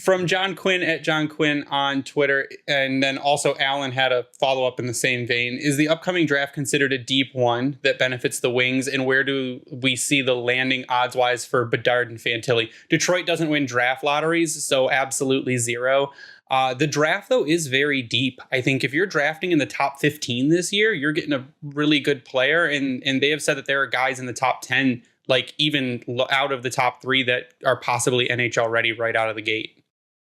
From John Quinn at John Quinn on Twitter, and then also Alan had a follow-up in the same vein. Is the upcoming draft considered a deep one that benefits the Wings, and where do we see the landing odds-wise for Bedard and Fantilli? Detroit doesn't win draft lotteries, so absolutely zero. The draft, though, is very deep. I think if you're drafting in the top 15 this year, you're getting a really good player, and they have said that there are guys in the top 10, like even out of the top 3 that are possibly NHL ready right out of the gate.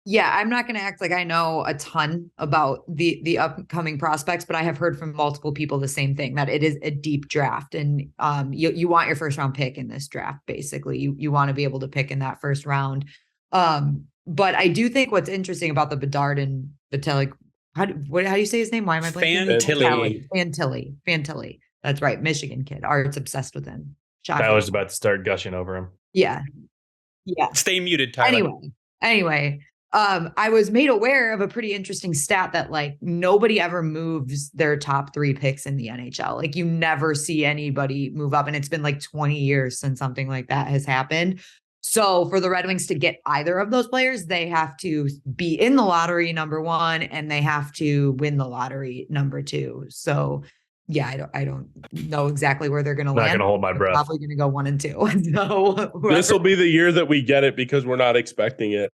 Yeah, I'm not going to act like I know a ton about the upcoming prospects, but I have heard from multiple people the same thing, that it is a deep draft, and you want your first round pick in this draft. Basically, you want to be able to pick in that first round. But I do think what's interesting about the Bedard and Fantilli, how do you say his name? Why am I blanking? Fantilli. That's right, Michigan kid. Art's obsessed with him. Shocking. I was about to start gushing over him. Yeah. Stay muted, Tyler. Anyway. I was made aware of a pretty interesting stat that like nobody ever moves their top 3 picks in the NHL. Like you never see anybody move up, and it's been like 20 years since something like that has happened. So for the Red Wings to get either of those players, they have to be in the lottery number 1, and they have to win the lottery number 2. So yeah, I don't know exactly where they're going to land. Not going to hold my breath. Probably going to go 1 and 2. So This will be the year that we get it because we're not expecting it.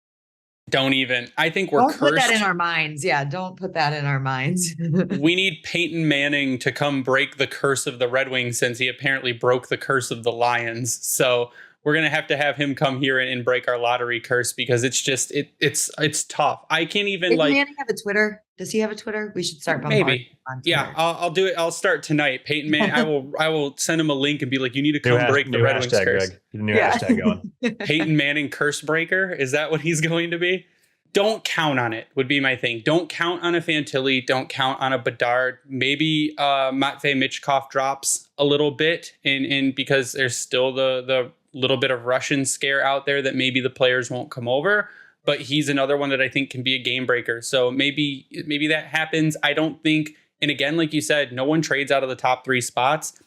Don't even. I think we're don't cursed. Put that in our minds. Yeah, don't put that in our minds. We need Peyton Manning to come break the curse of the Red Wings, since he apparently broke the curse of the Lions. So we're going to have him come here and break our lottery curse, because it's just it's tough. I can't even Does Manning have a Twitter? Does he have a Twitter? We should start maybe. Yeah, I'll do it. I'll start tonight. Peyton Manning. I will send him a link and be like, you need to come break the Red Wings curse. Greg. New hashtag going. Peyton Manning curse breaker. Is that what he's going to be? Don't count on it would be my thing. Don't count on a Fantilli. Don't count on a Bedard. Maybe Matvei Michkov drops a little bit, in because there's still the little bit of Russian scare out there that maybe the players won't come over. But he's another one that I think can be a game breaker. So maybe that happens. I don't think, and again, like you said, no one trades out of the top 3 spots.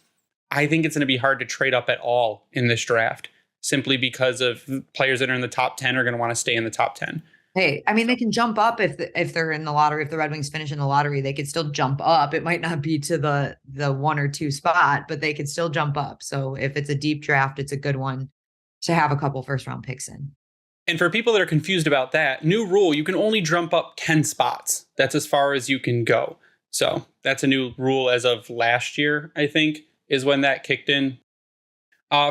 I think it's going to be hard to trade up at all in this draft, simply because of players that are in the top 10 are going to want to stay in the top 10. Hey, I mean, they can jump up if they're in the lottery. If the Red Wings finish in the lottery, they could still jump up. It might not be to the 1 or 2 spot, but they could still jump up. So if it's a deep draft, it's a good one to have a couple first round picks in. And for people that are confused about that, new rule, you can only jump up 10 spots. That's as far as you can go. So that's a new rule as of last year, I think, is when that kicked in.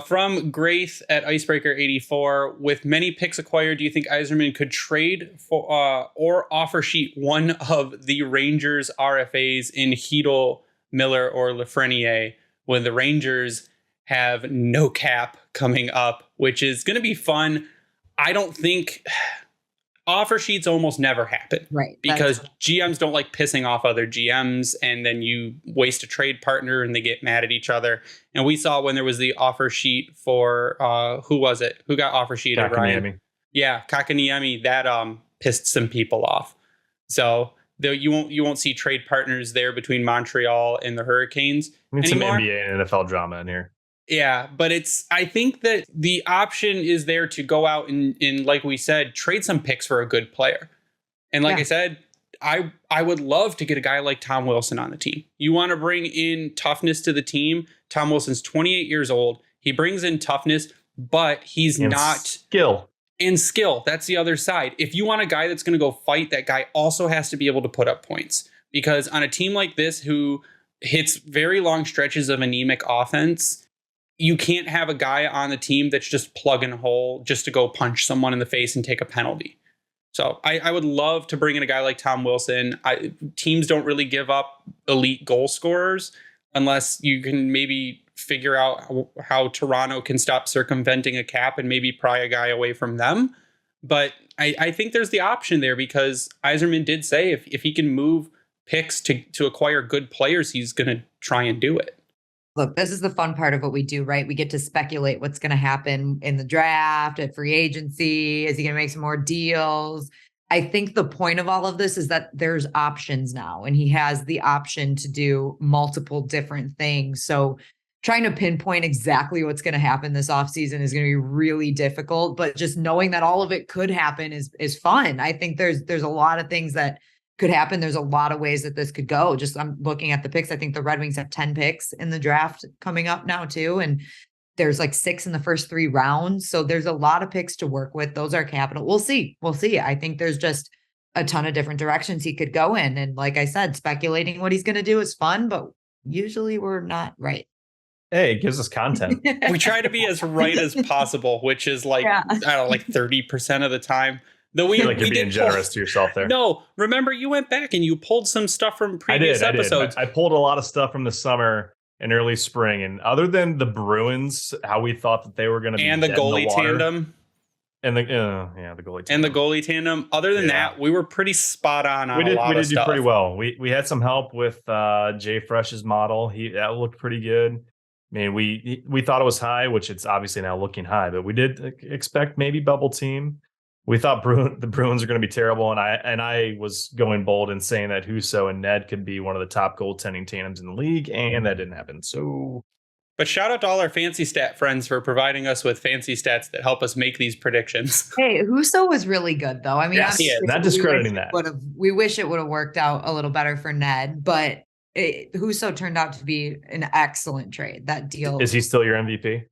From Grace at Icebreaker84, with many picks acquired, do you think Yzerman could trade for or offer sheet one of the Rangers RFAs in Hedel, Miller, or Lafreniere, when the Rangers have no cap coming up, which is going to be fun? I don't think offer sheets almost never happen, right? Because GMs don't like pissing off other GMs, and then you waste a trade partner and they get mad at each other. And we saw when there was the offer sheet for who was it? Who got offer sheeted? Ryan? Yeah, Kakaniemi. That pissed some people off. So you won't see trade partners there between Montreal and the Hurricanes. We need some NBA and NFL drama in here. Yeah, but I think that the option is there to go out and like we said, trade some picks for a good player. And like I said, I would love to get a guy like Tom Wilson on the team. You want to bring in toughness to the team. Tom Wilson's 28 years old. He brings in toughness, but he's not skill. And skill. That's the other side. If you want a guy that's going to go fight, that guy also has to be able to put up points. Because on a team like this who hits very long stretches of anemic offense, you can't have a guy on the team that's just plug and hole just to go punch someone in the face and take a penalty. So I would love to bring in a guy like Tom Wilson. Teams don't really give up elite goal scorers unless you can maybe figure out how Toronto can stop circumventing a cap and maybe pry a guy away from them. But I think there's the option there because Eiserman did say if he can move picks to acquire good players, he's going to try and do it. Look, this is the fun part of what we do, right? We get to speculate what's going to happen in the draft, at free agency. Is he going to make some more deals? I think the point of all of this is that there's options now, and he has the option to do multiple different things. So trying to pinpoint exactly what's going to happen this offseason is going to be really difficult, but just knowing that all of it could happen is fun. I think there's a lot of things that could happen. There's a lot of ways that this could go. Just I'm looking at the picks. I think the Red Wings have 10 picks in the draft coming up now too. And there's like 6 in the first 3 rounds. So there's a lot of picks to work with. Those are capital. We'll see. I think there's just a ton of different directions he could go in. And like I said, speculating what he's going to do is fun, but usually we're not right. Hey, it gives us content. We try to be as right as possible, which is like, I don't know, like 30% of the time. Though we like you're being generous to yourself there. No, remember you went back and you pulled some stuff from previous episodes. I pulled a lot of stuff from the summer and early spring. And other than the Bruins, how we thought that they were going to be and the goalie tandem. And the goalie tandem. And the goalie tandem. Other than that, we were pretty spot on a lot of stuff. We did do pretty well. We had some help with Jay Fresh's model. That looked pretty good. I mean, we thought it was high, which it's obviously now looking high, but we did expect maybe bubble team. We thought the Bruins are going to be terrible, and I was going bold and saying that Husso and Ned could be one of the top goaltending tandems in the league, and that didn't happen. So, but shout out to all our fancy stat friends for providing us with fancy stats that help us make these predictions. Hey, Husso was really good, though. I mean, yes, not discrediting that. We wish it would have worked out a little better for Ned, but Husso turned out to be an excellent trade. That deal. Is he still your MVP?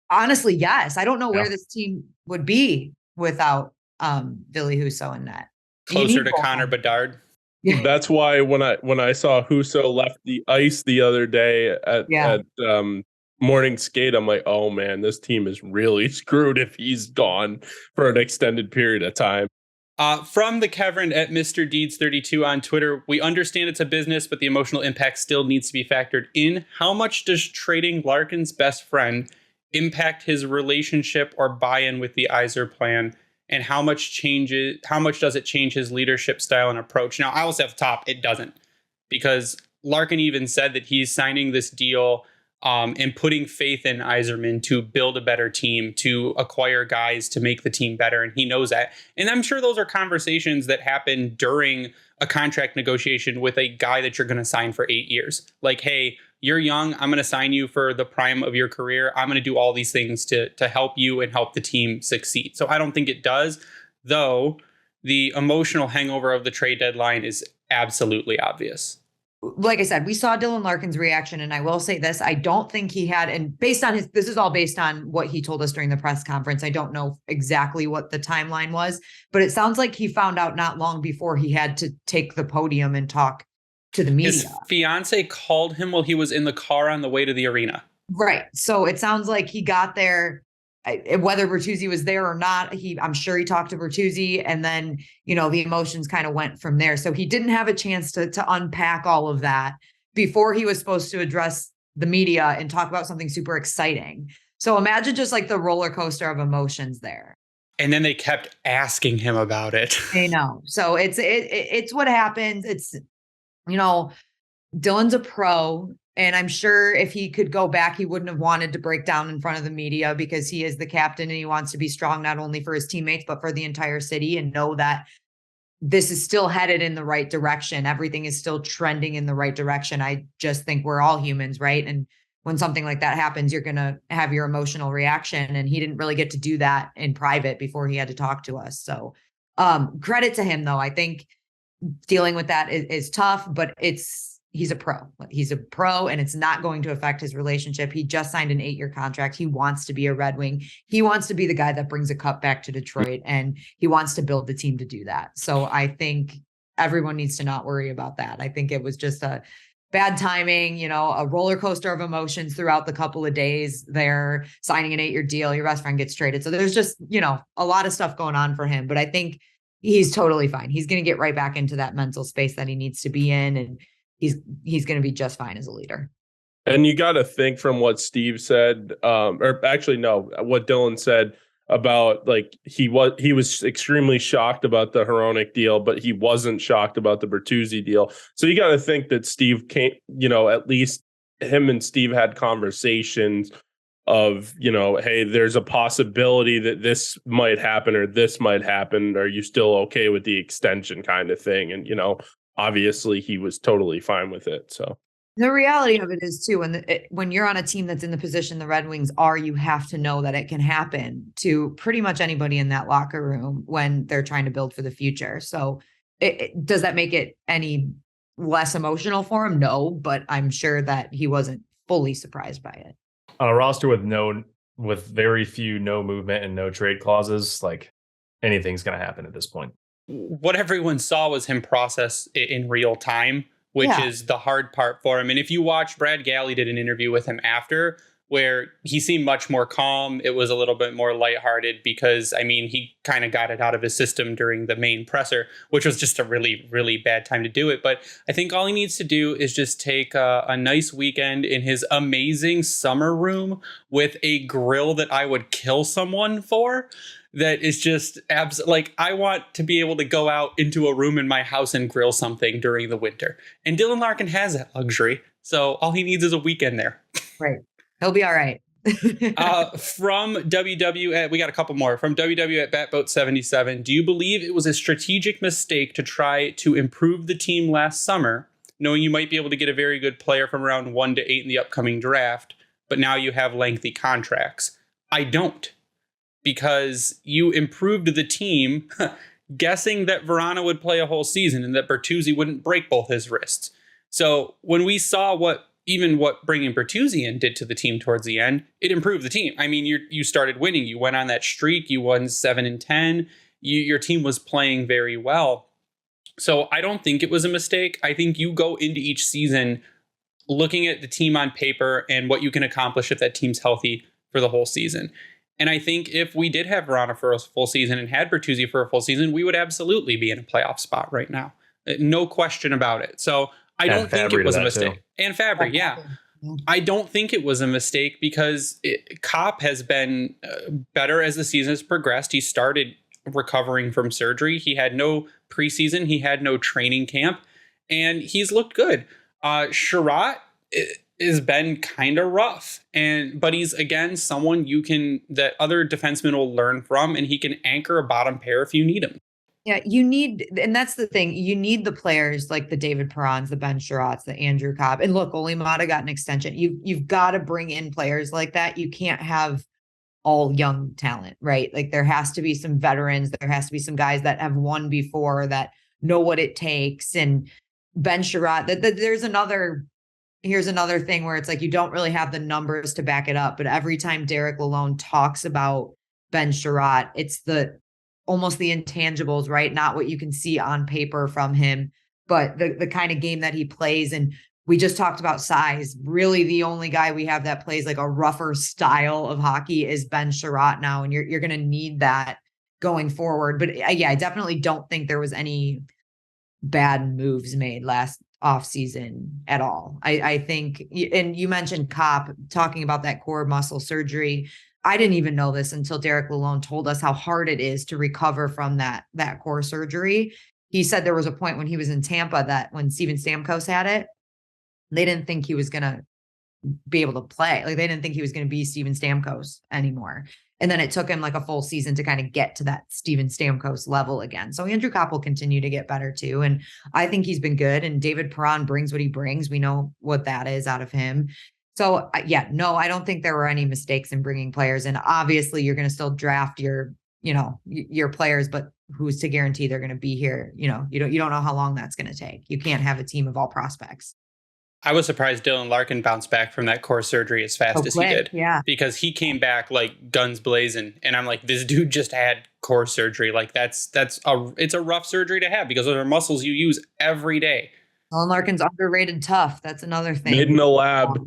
Honestly, yes. I don't know where this team would be without Billy Husso and Net. Closer to Connor Bedard. Yeah. That's why when I saw Husso left the ice the other day at morning skate, I'm like, oh man, this team is really screwed if he's gone for an extended period of time. From the Kevin at Mr. Deeds 32 on Twitter, we understand it's a business, but the emotional impact still needs to be factored in. How much does trading Larkin's best friend impact his relationship or buy-in with the Yzer plan? And how much does it change his leadership style and approach? Now, I will say off the top, it doesn't. Because Larkin even said that he's signing this deal and putting faith in Yzerman to build a better team, to acquire guys to make the team better. And he knows that. And I'm sure those are conversations that happen during a contract negotiation with a guy that you're going to sign for 8 years. Like, hey, you're young. I'm going to sign you for the prime of your career. I'm going to do all these things to help you and help the team succeed. So I don't think it does, though the emotional hangover of the trade deadline is absolutely obvious. Like I said, we saw Dylan Larkin's reaction, and I will say this, I don't think he had, and based on this is all based on what he told us during the press conference. I don't know exactly what the timeline was, but it sounds like he found out not long before he had to take the podium and talk to the media. His fiance called him while he was in the car on the way to the arena. Right. So it sounds like he got there, whether Bertuzzi was there or not. I'm sure he talked to Bertuzzi, and then, the emotions kind of went from there. So he didn't have a chance to unpack all of that before he was supposed to address the media and talk about something super exciting. So imagine just like the roller coaster of emotions there. And then they kept asking him about it. I know. So it's what happens. It's, Dylan's a pro, and I'm sure if he could go back, he wouldn't have wanted to break down in front of the media, because he is the captain and he wants to be strong, not only for his teammates, but for the entire city, and know that this is still headed in the right direction. Everything is still trending in the right direction. I just think we're all humans, right? And when something like that happens, you're going to have your emotional reaction. And he didn't really get to do that in private before he had to talk to us. So credit to him, though. I think dealing with that is tough, but he's a pro. He's a pro, and it's not going to affect his relationship. He just signed an 8-year contract. He wants to be a Red Wing. He wants to be the guy that brings a cup back to Detroit, and he wants to build the team to do that. So I think everyone needs to not worry about that. I think it was just a bad timing, a roller coaster of emotions throughout the couple of days there, signing an 8-year deal, your best friend gets traded. So there's just, a lot of stuff going on for him, but I think he's totally fine. He's going to get right back into that mental space that he needs to be in. And he's going to be just fine as a leader. And you got to think from what Steve said, or actually, no, what Dylan said about like he was extremely shocked about the Hronek deal, but he wasn't shocked about the Bertuzzi deal. So you got to think that Steve can't, at least him and Steve had conversations of, hey, there's a possibility that this might happen or this might happen. Are you still okay with the extension kind of thing? And, obviously he was totally fine with it. So the reality of it is too, when you're on a team that's in the position the Red Wings are, you have to know that it can happen to pretty much anybody in that locker room when they're trying to build for the future. So does that make it any less emotional for him? No, but I'm sure that he wasn't fully surprised by it. On a roster with very few no movement and no trade clauses, like anything's going to happen at this point. What everyone saw was him process it in real time, which is the hard part for him. And if you watch, Brad Galley did an interview with him after where he seemed much more calm. It was a little bit more lighthearted because, he kind of got it out of his system during the main presser, which was just a really, really bad time to do it. But I think all he needs to do is just take a nice weekend in his amazing summer room with a grill that I would kill someone for. That is just like, I want to be able to go out into a room in my house and grill something during the winter. And Dylan Larkin has that luxury. So all he needs is a weekend there. Right. He'll be all right. From WW, we got a couple more. From WW at Batboat77, do you believe it was a strategic mistake to try to improve the team last summer, knowing you might be able to get a very good player from round 1 to 8 in the upcoming draft, but now you have lengthy contracts? I don't. Because you improved the team guessing that Verana would play a whole season and that Bertuzzi wouldn't break both his wrists. So when we saw what bringing Bertuzzi in did to the team towards the end, it improved the team. You started winning. You went on that streak. You won 7 and 10. Your team was playing very well. So I don't think it was a mistake. I think you go into each season looking at the team on paper and what you can accomplish if that team's healthy for the whole season. And I think if we did have Verana for a full season and had Bertuzzi for a full season, we would absolutely be in a playoff spot right now. No question about it. So I don't think it was a mistake. Too. And Fabry, yeah. I don't think it was a mistake because Kopp has been better as the season has progressed. He started recovering from surgery. He had no preseason. He had no training camp. And he's looked good. Sherratt has been kind of rough, but he's again someone that other defensemen will learn from, and he can anchor a bottom pair if you need him. Yeah, and that's the thing. You need the players like the David Perrons, the Ben Sherratts, the Andrew Cobb, and look, Olimata got an extension. You've got to bring in players like that. You can't have all young talent, right? Like there has to be some veterans. There has to be some guys that have won before that know what it takes. And Ben Sherratt, here's another thing where it's like you don't really have the numbers to back it up, but every time Derek Lalonde talks about Ben Sherratt, it's almost the intangibles, right? Not what you can see on paper from him, but the kind of game that he plays. And we just talked about size. Really, the only guy we have that plays like a rougher style of hockey is Ben Sherratt now, and you're going to need that going forward. But yeah, I definitely don't think there was any bad moves made last offseason at all. I think, and you mentioned Kopp talking about that core muscle surgery. I didn't even know this until Derek Lalonde told us how hard it is to recover from that core surgery. He said there was a point when he was in Tampa that when Steven Stamkos had it, they didn't think he was going to be able to play. Like they didn't think he was going to be Steven Stamkos anymore. And then it took him like a full season to kind of get to that Steven Stamkos level again. So Andrew Kopp will continue to get better too. And I think he's been good. And David Perron brings what he brings. We know what that is out of him. So yeah, no, I don't think there were any mistakes in bringing players. And obviously you're going to still draft your players, but who's to guarantee they're going to be here? You don't know how long that's going to take. You can't have a team of all prospects. I was surprised Dylan Larkin bounced back from that core surgery as fast as he did. Yeah. Because he came back like guns blazing. And I'm like, this dude just had core surgery. Like it's a rough surgery to have because those are muscles you use every day. Dylan Larkin's underrated tough. That's another thing. Made in the lab.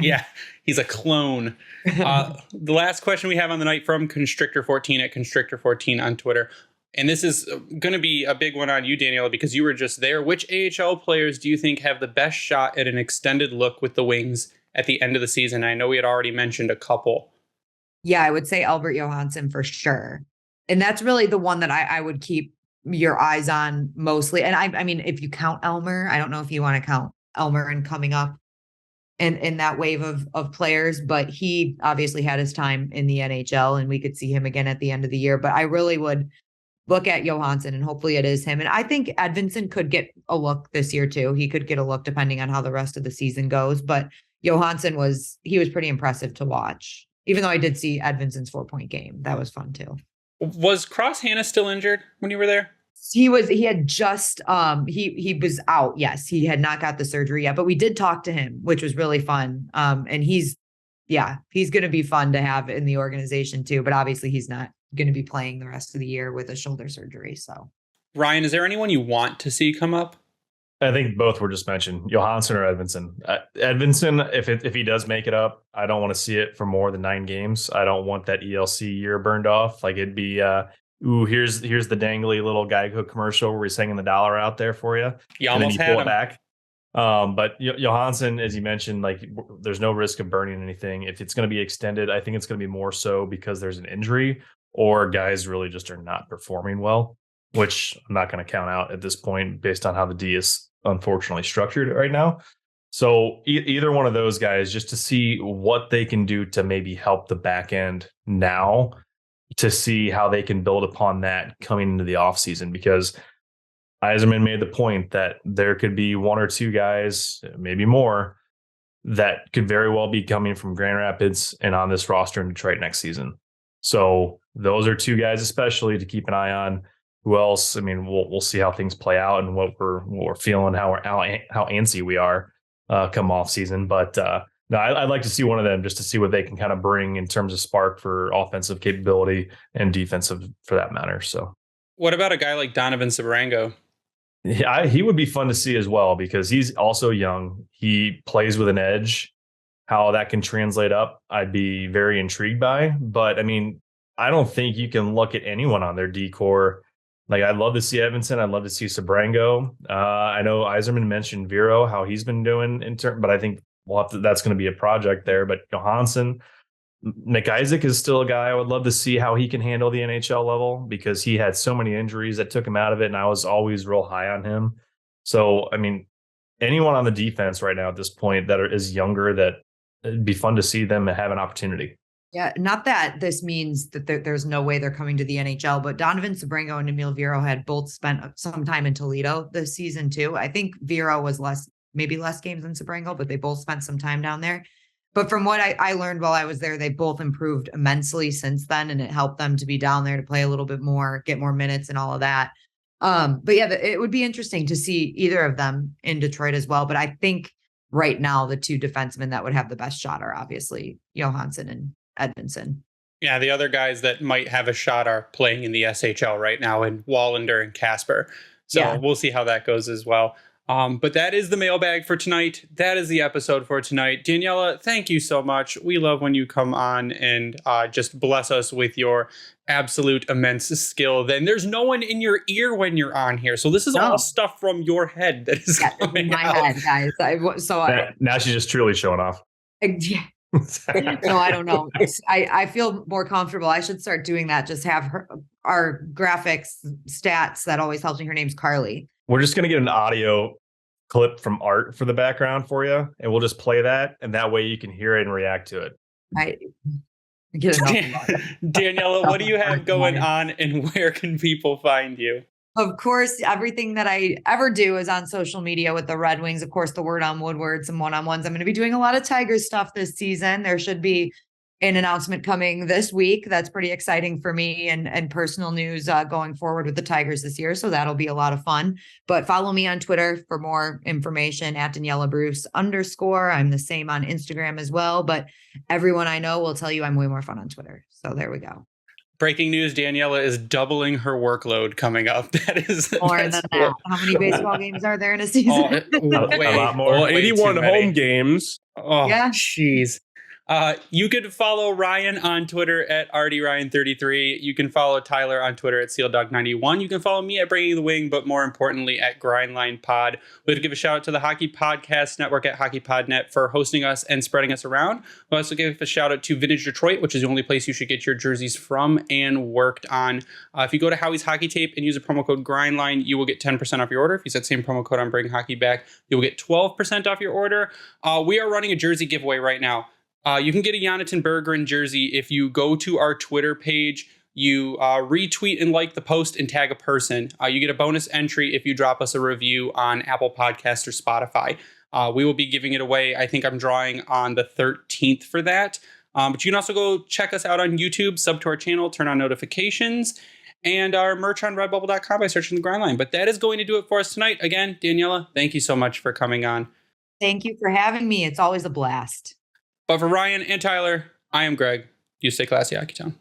Yeah, he's a clone. The last question we have on the night from Constrictor14 at Constrictor14 on Twitter. And this is going to be a big one on you, Daniella, because you were just there. Which AHL players do you think have the best shot at an extended look with the Wings at the end of the season? I know we had already mentioned a couple. Yeah, I would say Albert Johansson for sure. And that's really the one that I would keep your eyes on mostly. And I mean, if you count Elmer, I don't know if you want to count Elmer and coming up in that wave of players, but he obviously had his time in the NHL and we could see him again at the end of the year. But I really would look at Johansson and hopefully it is him. And I think Edvinsson could get a look this year too. He could get a look depending on how the rest of the season goes. But Johansson was pretty impressive to watch, even though I did see Edvinsson's 4-point game. That was fun too. Was Cross Hanna still injured when you were there? He had just he was out. Yes, he had not got the surgery yet, but we did talk to him, which was really fun. And he's going to be fun to have in the organization too, but obviously he's not going to be playing the rest of the year with a shoulder surgery. So Ryan, is there anyone you want to see come up? I think both were just mentioned, Johansson or Edvinsson. Edvinsson, if he does make it up, I don't want to see it for more than 9 games. I don't want that ELC year burned off. Like it'd be, here's the dangly little Geico commercial where he's hanging the dollar out there for you. You almost had him. Back. But Johansson, as you mentioned, like there's no risk of burning anything. If it's going to be extended, I think it's going to be more so because there's an injury or guys really just are not performing well, which I'm not going to count out at this point based on how the D is unfortunately structured right now. So either one of those guys, just to see what they can do to maybe help the back end now, to see how they can build upon that coming into the offseason, because Eiserman made the point that there could be 1 or 2 guys, maybe more, that could very well be coming from Grand Rapids and on this roster in Detroit next season. So those are 2 guys especially to keep an eye on. Who else? I mean, we'll see how things play out and what we're feeling, how antsy we are come off season. But no, I'd like to see one of them just to see what they can kind of bring in terms of spark for offensive capability and defensive for that matter. So, what about a guy like Donovan Sabrango? Yeah, he would be fun to see as well because he's also young. He plays with an edge. How that can translate up, I'd be very intrigued by. But I mean, I don't think you can look at anyone on their D-core. Like, I'd love to see Edvinsson. I'd love to see Sabrango. I know Yzerman mentioned Vero, how he's been doing but I think that's going to be a project there. But Johansson, Nick Isaac is still a guy I would love to see how he can handle the NHL level because he had so many injuries that took him out of it, and I was always real high on him. So, I mean, anyone on the defense right now at this point that is younger, that it'd be fun to see them have an opportunity. Yeah, not that this means that there's no way they're coming to the NHL, but Donovan Sabrango and Emil Vero had both spent some time in Toledo this season too. I think Vero was maybe less games than Sabrango, but they both spent some time down there. But from what I learned while I was there, they both improved immensely since then, and it helped them to be down there to play a little bit more, get more minutes and all of that. But yeah, it would be interesting to see either of them in Detroit as well. But I think right now, the 2 defensemen that would have the best shot are obviously Johansson and Edvinsson. Yeah, the other guys that might have a shot are playing in the SHL right now in Wallander and Casper. So We'll see how that goes as well. But that is the mailbag for tonight. That is the episode for tonight. Daniella, thank you so much. We love when you come on and just bless us with your absolute immense skill. Then there's no one in your ear when you're on here. So this is all stuff from your head that is coming my out. head, guys. Now she's just truly showing off. Yeah. No, I don't know. I feel more comfortable. I should start doing that. Just have our graphics stats. That always helps me. Her name's Carly. We're just going to get an audio clip from Art for the background for you, and we'll just play that, and that way you can hear it and react to it. I get enough. Daniella, what do you have going on, and where can people find you? Of course, everything that I ever do is on social media with the Red Wings. Of course, the Word on Woodward, some one-on-ones. I'm going to be doing a lot of Tigers stuff this season. There should be an announcement coming this week. That's pretty exciting for me and personal news going forward with the Tigers this year. So that'll be a lot of fun. But follow me on Twitter for more information at Daniella Bruce _. I'm the same on Instagram as well. But everyone I know will tell you I'm way more fun on Twitter. So there we go. Breaking news, Daniella is doubling her workload coming up. That is More than that. How many baseball games are there in a season? A lot more. Well, 81 home games. Oh, Yeah. jeez. You could follow Ryan on Twitter at RDRyan33. You can follow Tyler on Twitter at SealDog91. You can follow me at Bringing the Wing, but more importantly at Grindline Pod. We'd give a shout out to the Hockey Podcast Network at HockeyPodNet for hosting us and spreading us around. We'll also give a shout out to Vintage Detroit, which is the only place you should get your jerseys from and worked on. If you go to Howie's Hockey Tape and use the promo code Grindline, you will get 10% off your order. If you use that same promo code on Bring Hockey Back, you will get 12% off your order. We are running a jersey giveaway right now. You can get a Jonathan Berggren jersey if you go to our Twitter page, you retweet and like the post and tag a person. You get a bonus entry if you drop us a review on Apple Podcasts or Spotify. We will be giving it away. I think I'm drawing on the 13th for that. But you can also go check us out on YouTube, sub to our channel, turn on notifications, and our merch on redbubble.com by searching the Grindline. But that is going to do it for us tonight. Again, Daniella, thank you so much for coming on. Thank you for having me. It's always a blast. But for Ryan and Tyler, I am Greg. You stay classy, Hockeytown.